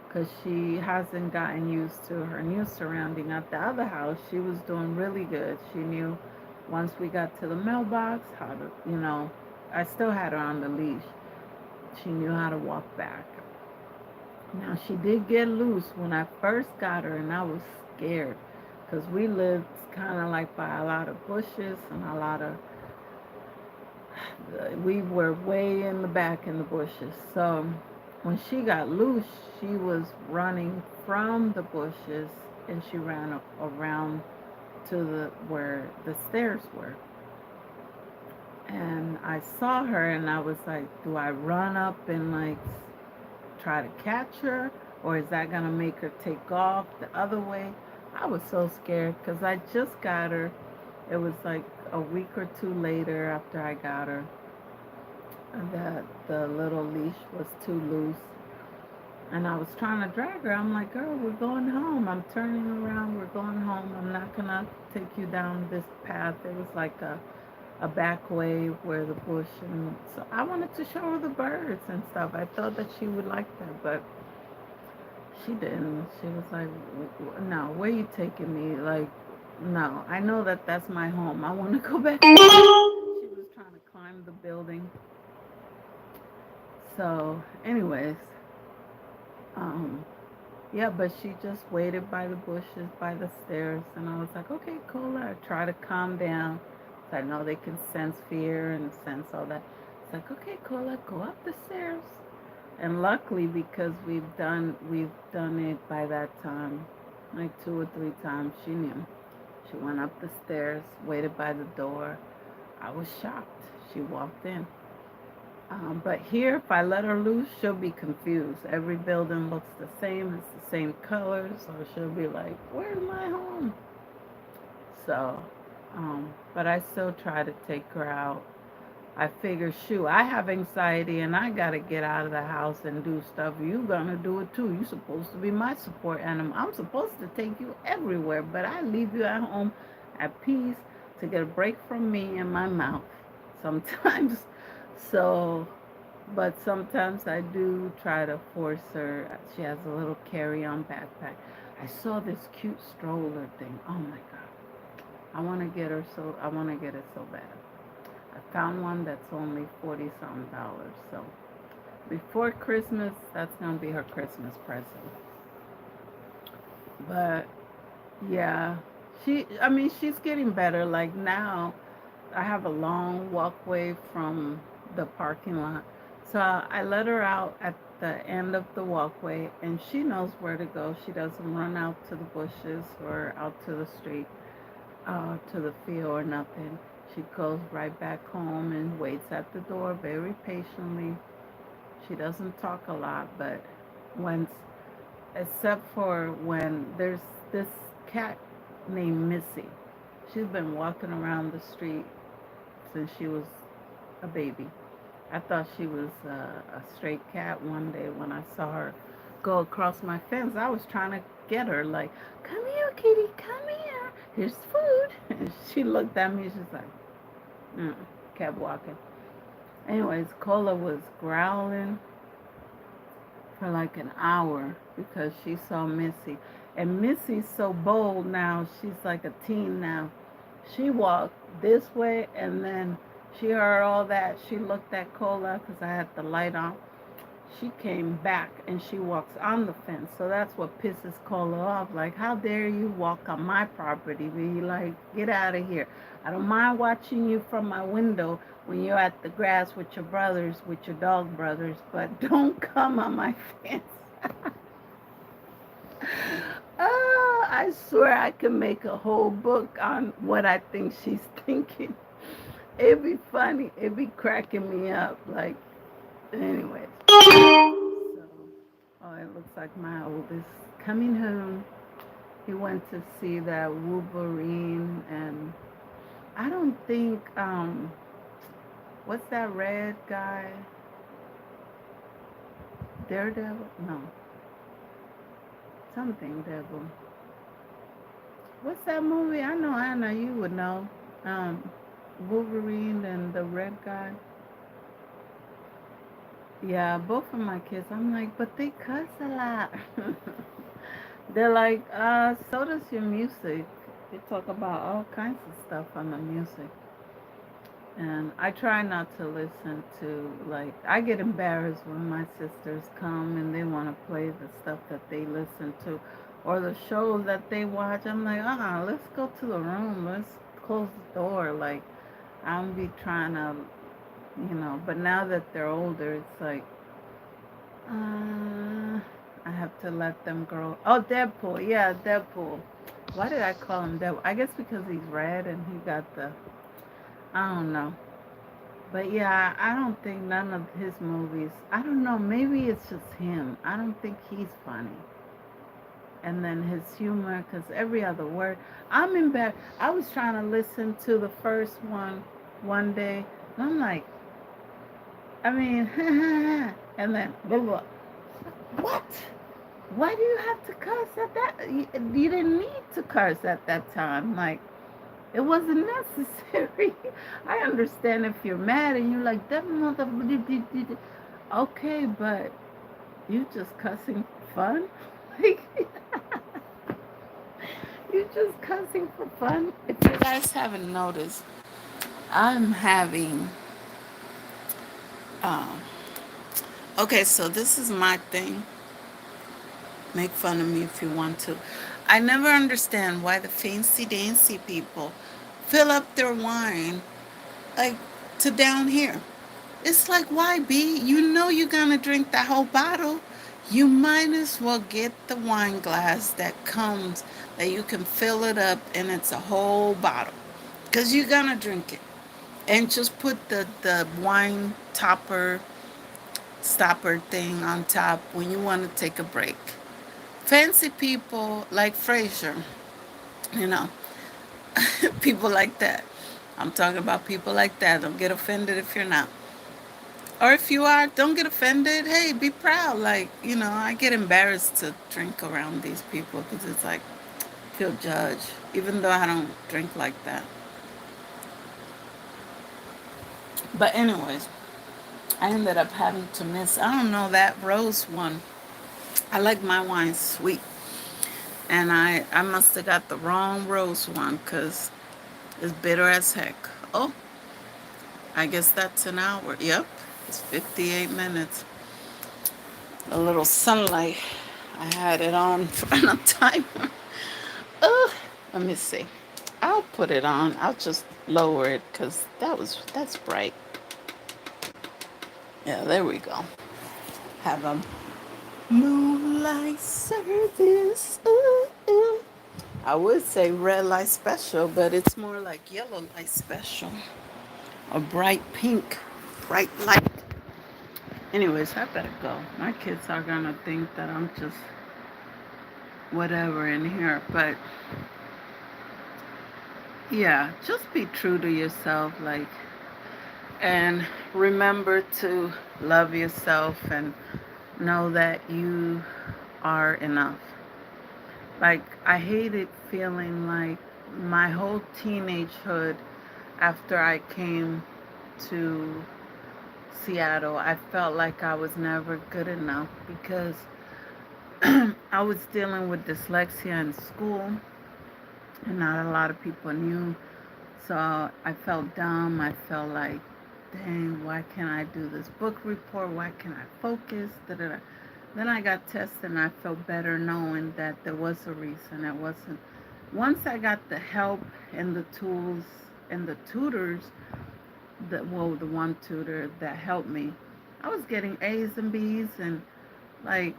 because she hasn't gotten used to her new surrounding. At the other house, she was doing really good. She knew once we got to the mailbox how to, I still had her on the leash. She knew how to walk back. Now, she did get loose when I first got her, and I was scared because we lived kind of like by a lot of bushes and a lot of, we were way in the back in the bushes. So when she got loose, she was running from the bushes and she ran around to the where the stairs were. And I saw her and I was like, do I run up and like try to catch her, or is that gonna make her take off the other way? I was so scared because I just got her. It was like a week or two later after I got her that the little leash was too loose. And I was trying to drag her. I'm like, girl, we're going home. I'm turning around. We're going home. I'm not going to take you down this path. It was like a back way where the bush. And so I wanted to show her the birds and stuff. I thought that she would like that, but she didn't. She was like, no, where are you taking me? Like, no, I know that that's my home. I want to go back. She was trying to climb the building. So, anyways, um, yeah, but she just waited by the bushes, by the stairs, and I was like, okay, cool. I try to calm down. So I know they can sense fear and sense all that. It's like, okay, cool. Go up the stairs. And luckily, because we've done it by that time, like 2 or 3 times, she knew. She went up the stairs, waited by the door. I was shocked. She walked in. But here, if I let her loose, she'll be confused. Every building looks the same. It's the same colors. So she'll be like, where's my home? So, but I still try to take her out. I figure, shoot, I have anxiety and I got to get out of the house and do stuff. You going to do it too. You're supposed to be my support animal. I'm supposed to take you everywhere, but I leave you at home at peace to get a break from me and my mouth sometimes. So but sometimes I do try to force her. She has a little carry-on backpack. I saw this cute stroller thing. Oh my god. I want to get it so bad. I found one that's only 40 something dollars. So before Christmas, that's going to be her Christmas present. But yeah, she's getting better. Like now, I have a long walkway from the parking lot. So I let her out at the end of the walkway and she knows where to go. She doesn't run out to the bushes or out to the street, to the field or nothing. She goes right back home and waits at the door very patiently. She doesn't talk a lot, but when, except for when there's this cat named Missy. She's been walking around the street since she was a baby. I thought she was a stray cat one day when I saw her go across my fence. I was trying to get her, like, come here, kitty, come here. Here's food. And she looked at me. She's like, kept walking. Anyways, Cola was growling for like an hour because she saw Missy. And Missy's so bold now. She's like a teen now. She walked this way, and then she heard all that. She looked at Cola because I had the light on. She came back and she walks on the fence. So that's what pisses Cola off. Like, how dare you walk on my property? Be like, get out of here. I don't mind watching you from my window when you're at the grass with your brothers, with your dog brothers, but don't come on my fence. I swear I could make a whole book on what I think she's thinking. It'd be funny. It'd be cracking me up. Like, anyways. So, oh, it looks like my oldest coming home. He went to see that Wolverine, and I don't think what's that red guy? Daredevil? No, something devil. What's that movie? I know Anna, you would know. Um, Wolverine and the red guy. Yeah, both of my kids. I'm like, but they cuss a lot. They're like, so does your music. They talk about all kinds of stuff on the music. And I try not to listen to, like, I get embarrassed when my sisters come and they want to play the stuff that they listen to or the shows that they watch. I'm like, let's go to the room. Let's close the door. Like, I'll be trying to, but now that they're older, it's like, I have to let them grow. Oh, Deadpool. Yeah, Deadpool. Why did I call him Deadpool? I guess because he's red and he got the, I don't know. But yeah, I don't think none of his movies, I don't know, maybe it's just him. I don't think he's funny. And then his humor, because every other word, I'm embarrassed. I was trying to listen to the first one day, and I'm like, I mean, and then, blah, blah. What? Why do you have to curse at that? You didn't need to curse at that time. Like, it wasn't necessary. I understand if you're mad and you're like, that mother. Okay, but you just cussing for fun? Like, you just cussing for fun? If you guys haven't noticed, I'm having. Um, okay, so this is my thing. Make fun of me if you want to. I never understand why the fancy dancy people fill up their wine like to down here. It's like, why be? You know you're gonna drink that whole bottle. You might as well get the wine glass that comes that you can fill it up and it's a whole bottle. Because you're gonna drink it. And just put the wine stopper thing on top when you want to take a break. Fancy people like Fraser, you know, people like that. I'm talking about people like that. Don't get offended if you're not. Or if you are, don't get offended. Hey, be proud. Like, I get embarrassed to drink around these people because it's like, I feel judged, even though I don't drink like that. But, anyways, I ended up having to miss, I don't know, that rose one. I like my wine sweet. And I must have got the wrong rose one because it's bitter as heck. Oh, I guess that's an hour. Yep, it's 58 minutes. A little sunlight. I had it on for a timer. Let me see. I'll put it on. I'll just lower it because that's bright. Yeah, there we go. Have a moonlight service. Ooh, ooh. I would say red light special, but it's more like yellow light special. A bright pink, bright light. Anyways, I better go. My kids are gonna think that I'm just whatever in here, but yeah, just be true to yourself, like, and remember to love yourself and know that you are enough. Like, I hated feeling like my whole teenagehood after I came to Seattle, I felt like I was never good enough because I was dealing with dyslexia in school, and not a lot of people knew. So I felt dumb. I felt like, dang, why can't I do this book report? Why can't I focus? Da, da, da. Then I got tested, and I felt better knowing that there was a reason. It wasn't. Once I got the help and the tools and the tutors, the one tutor that helped me, I was getting A's and B's, and like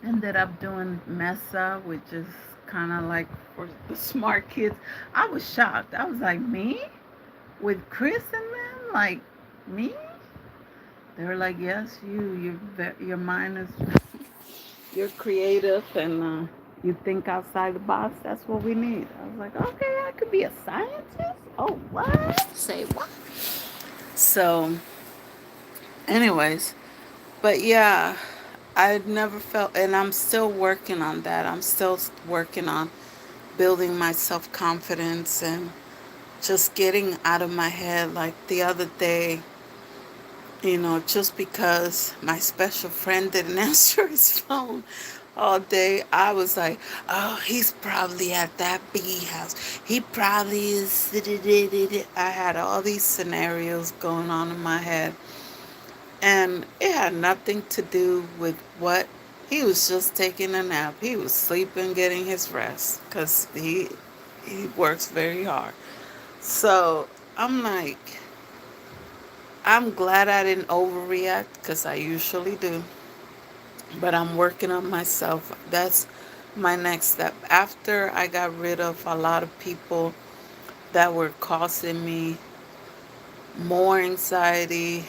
ended up doing MESA, which is kind of like for the smart kids. I was shocked. I was like, me? With Chris and them? Like, me? They were like, yes, your mind is, you're creative, and you think outside the box. That's what we need. I was like, okay, I could be a scientist? Oh, what? Say what? So, anyways, but yeah, I never felt, and I'm still working on that. I'm still working on building my self confidence and just getting out of my head. Like the other day, just because my special friend didn't answer his phone all day, I was like, oh, he's probably at that bee house. He probably is. I had all these scenarios going on in my head, and it had nothing to do with what he was just taking a nap. He was sleeping, getting his rest, because he works very hard. So I'm like, I'm glad I didn't overreact, because I usually do. But I'm working on myself. That's my next step. After I got rid of a lot of people that were causing me more anxiety,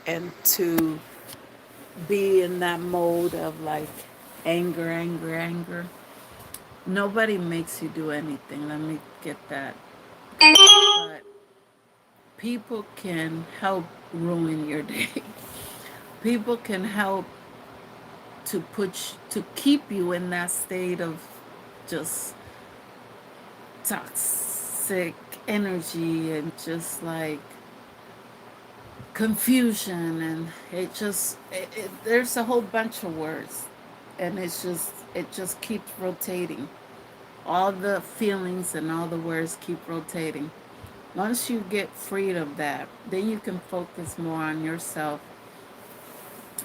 and to be in that mode of like anger, anger, anger. Nobody makes you do anything. Let me get that. But people can help ruin your day. People can help to keep you in that state of just toxic energy, and just like confusion, and there's a whole bunch of words, and it just keeps rotating. All the feelings and all the words keep rotating. Once you get freed of that, then you can focus more on yourself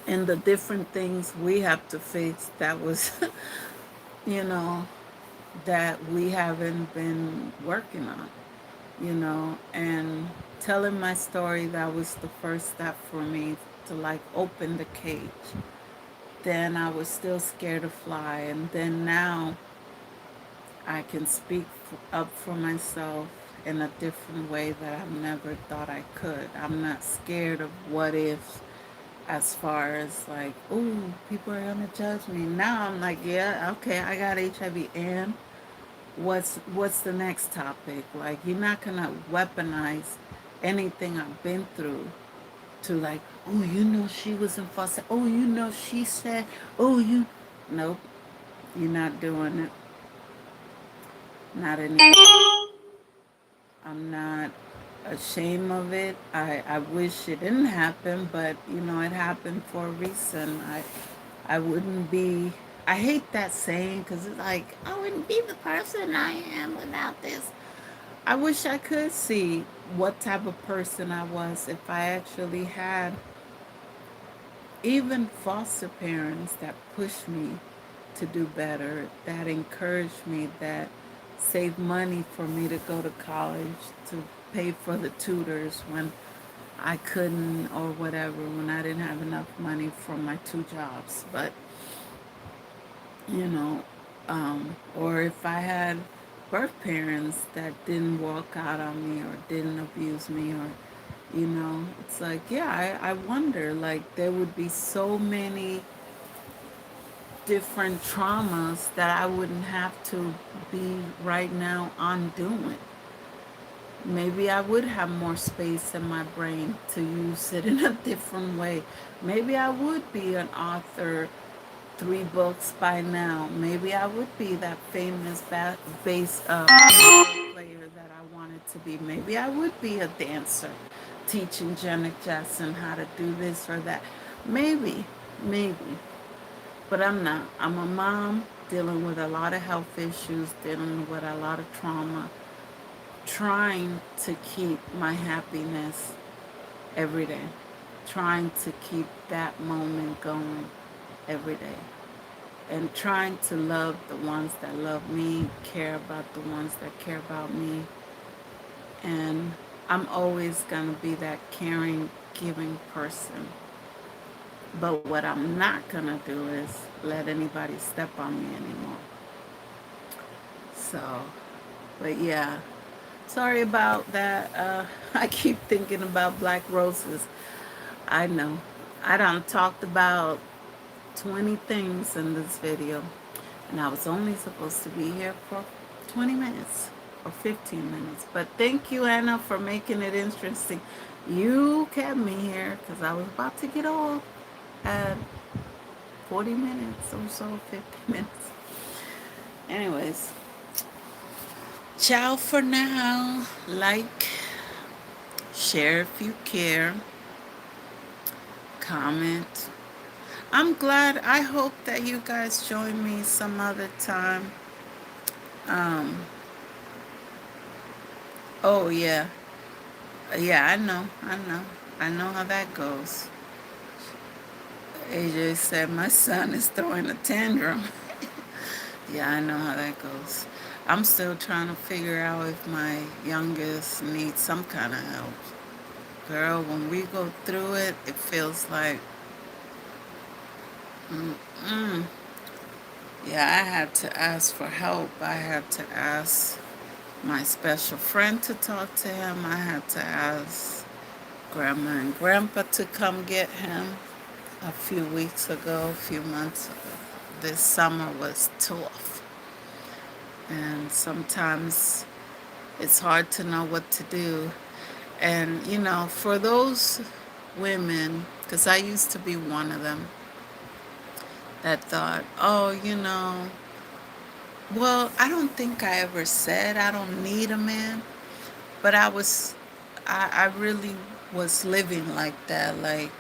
and the different things we have to fix that was, you know, that we haven't been working on, and telling my story, that was the first step for me to like open the cage. Then I was still scared to fly, and then now I can speak up for myself in a different way that I never thought I could. I'm not scared of what ifs, as far as like, oh, people are gonna judge me. Now I'm like, yeah, okay, I got HIV, and what's the next topic? Like, you're not gonna weaponize anything I've been through to like, oh, she was in foster. Oh, she said, oh, nope, you're not doing it. Not anymore. I'm not ashamed of it. I wish it didn't happen, but it happened for a reason. I wouldn't be. I hate that saying, because it's like, I wouldn't be the person I am without this. I wish I could see what type of person I was if I actually had even foster parents that pushed me to do better, that encouraged me, that saved money for me to go to college, to pay for the tutors when I couldn't, or whatever, when I didn't have enough money from my two jobs. But, you know, or if I had birth parents that didn't walk out on me or didn't abuse me, or, it's like, yeah, I wonder, like, there would be so many different traumas that I wouldn't have to be right now undoing. Maybe I would have more space in my brain to use it in a different way. Maybe I would be an author, 3 books by now. Maybe I would be that famous bass player that I wanted to be. Maybe I would be a dancer, teaching Janet Jackson how to do this or that. Maybe, maybe. but I'm not. I'm a mom dealing with a lot of health issues, dealing with a lot of trauma, trying to keep my happiness every day, trying to keep that moment going every day, and trying to love the ones that love me, care about the ones that care about me. And I'm always going to be that caring, giving person. But what I'm not going to do is let anybody step on me anymore. So, but yeah, sorry about that. I keep thinking about black roses. I know. I done talked about 20 things in this video, and I was only supposed to be here for 20 minutes or 15 minutes. But thank you, Anna, for making it interesting. You kept me here because I was about to get off at 40 minutes or so, 50 minutes. Anyways, ciao for now. Like, share if you care, comment. I'm glad. I hope that you guys join me some other time. Um, oh, yeah. Yeah, I know. I know. I know how that goes. AJ said my son is throwing a tantrum. Yeah, I know how that goes. I'm still trying to figure out if my youngest needs some kind of help. Girl, when we go through it, it feels like, mm-mm. Yeah, I had to ask for help. I had to ask my special friend to talk to him. I had to ask Grandma and Grandpa to come get him a few weeks ago, a few months ago. This summer was tough. And sometimes it's hard to know what to do. And, for those women, because I used to be one of them, that thought, oh, well, I don't think I ever said I don't need a man, but I really was living like that. Like,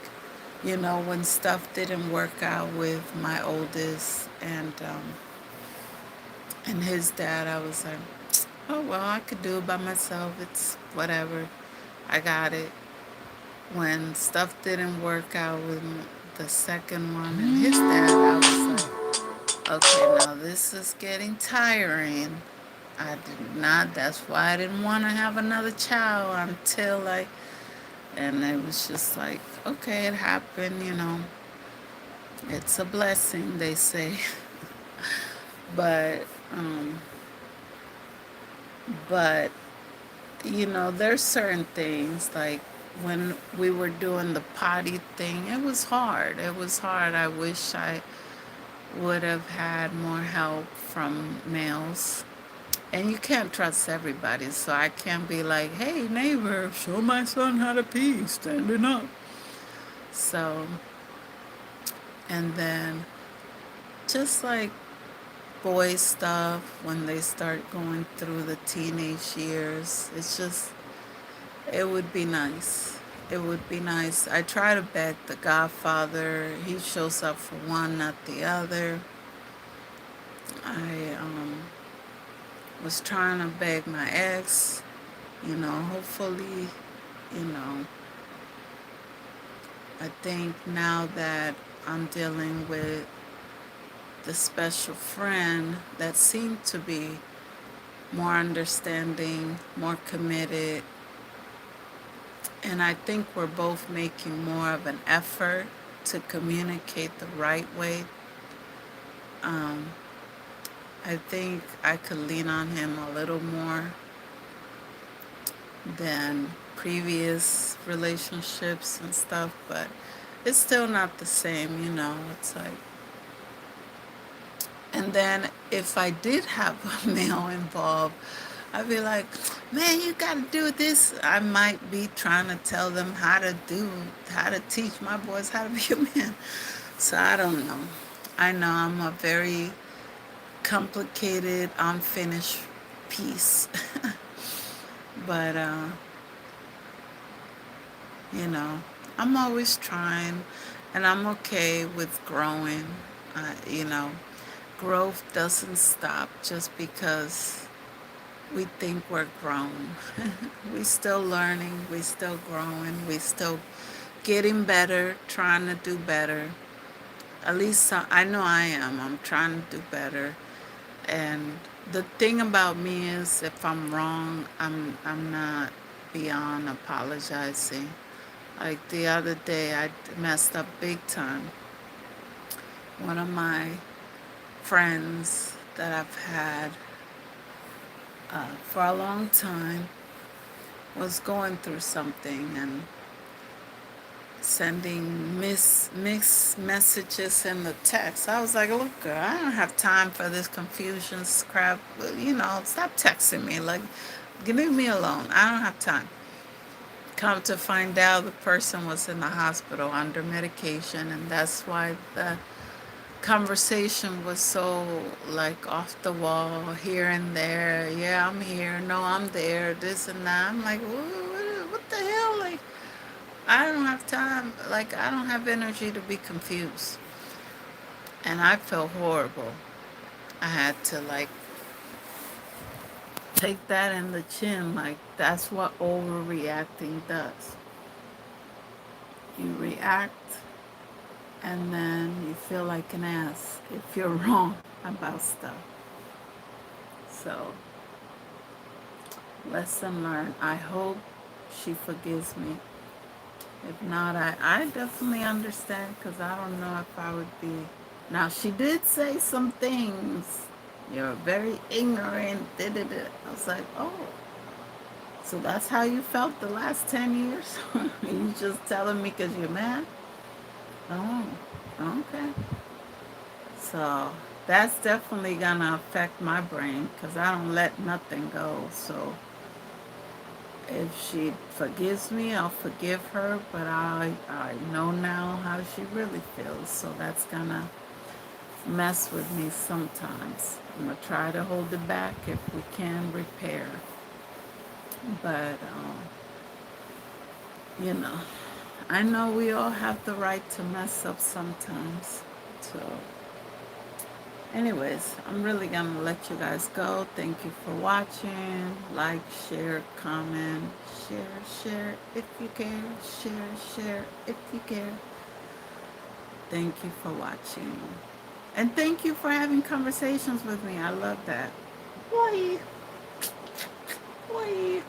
when stuff didn't work out with my oldest and his dad, I was like, oh, well, I could do it by myself. It's whatever. I got it. When stuff didn't work out with the second one and his dad, I was like, okay, now this is getting tiring. I did not, that's why I didn't want to have another child and it was just like, okay, it happened. It's a blessing, they say. But, um, but, there's certain things like when we were doing the potty thing, it was hard. It was hard. I wish I would have had more help from males. And you can't trust everybody, so I can't be like, hey, neighbor, show my son how to pee standing up. So, and then just like boy stuff when they start going through the teenage years, it would be nice. It would be nice. I try to beg the Godfather. He shows up for one, not the other. I was trying to beg my ex, hopefully, you know, I think now that I'm dealing with the special friend that seemed to be more understanding, more committed, and I think we're both making more of an effort to communicate the right way. Um, I think I could lean on him a little more than previous relationships and stuff, but it's still not the same. It's like, and then if I did have a male involved, I'd be like, man, you got to do this. I might be trying to tell them how to teach my boys how to be a man. So I don't know. I know I'm a very complicated, unfinished piece. But, you know, I'm always trying, and I'm okay with growing. You know, growth doesn't stop just because we think we're grown. We still learning, we still growing, we still getting better, trying to do better. At least I know I am. I'm trying to do better. And the thing about me is, if I'm wrong, I'm not beyond apologizing. Like the other day, I messed up big time. One of my friends that I've had for a long time was going through something and sending mixed messages in the text. I was like, look, girl, I don't have time for this confusion crap. You know, stop texting me. Like, leave me alone. I don't have time. Come to find out, the person was in the hospital under medication, and that's why the conversation was so like off the wall, here and there. Yeah, I'm here. No, I'm there. This and that. I'm like, what the hell? Like, I don't have time. Like, I don't have energy to be confused. And I felt horrible. I had to, like, take that in the chin. Like, that's what overreacting does. You react, and then you feel like an ass if you're wrong about stuff. So, lesson learned. I hope she forgives me. If not, I definitely understand, because I don't know if I would be. Now, she did say some things. You're very ignorant. Da, da, da. I was like, oh, so that's how you felt the last 10 years? You just telling me because you're mad? Oh, okay. So that's definitely going to affect my brain, because I don't let nothing go. So if she forgives me, I'll forgive her, but I know now how she really feels. So that's going to mess with me sometimes. I'm going to try to hold it back if we can repair. But, you know, I know we all have the right to mess up sometimes. So, anyways, I'm really going to let you guys go. Thank you for watching. Like, share, comment, share if you care. Share if you care. Thank you for watching. And thank you for having conversations with me. I love that. Bye. Bye.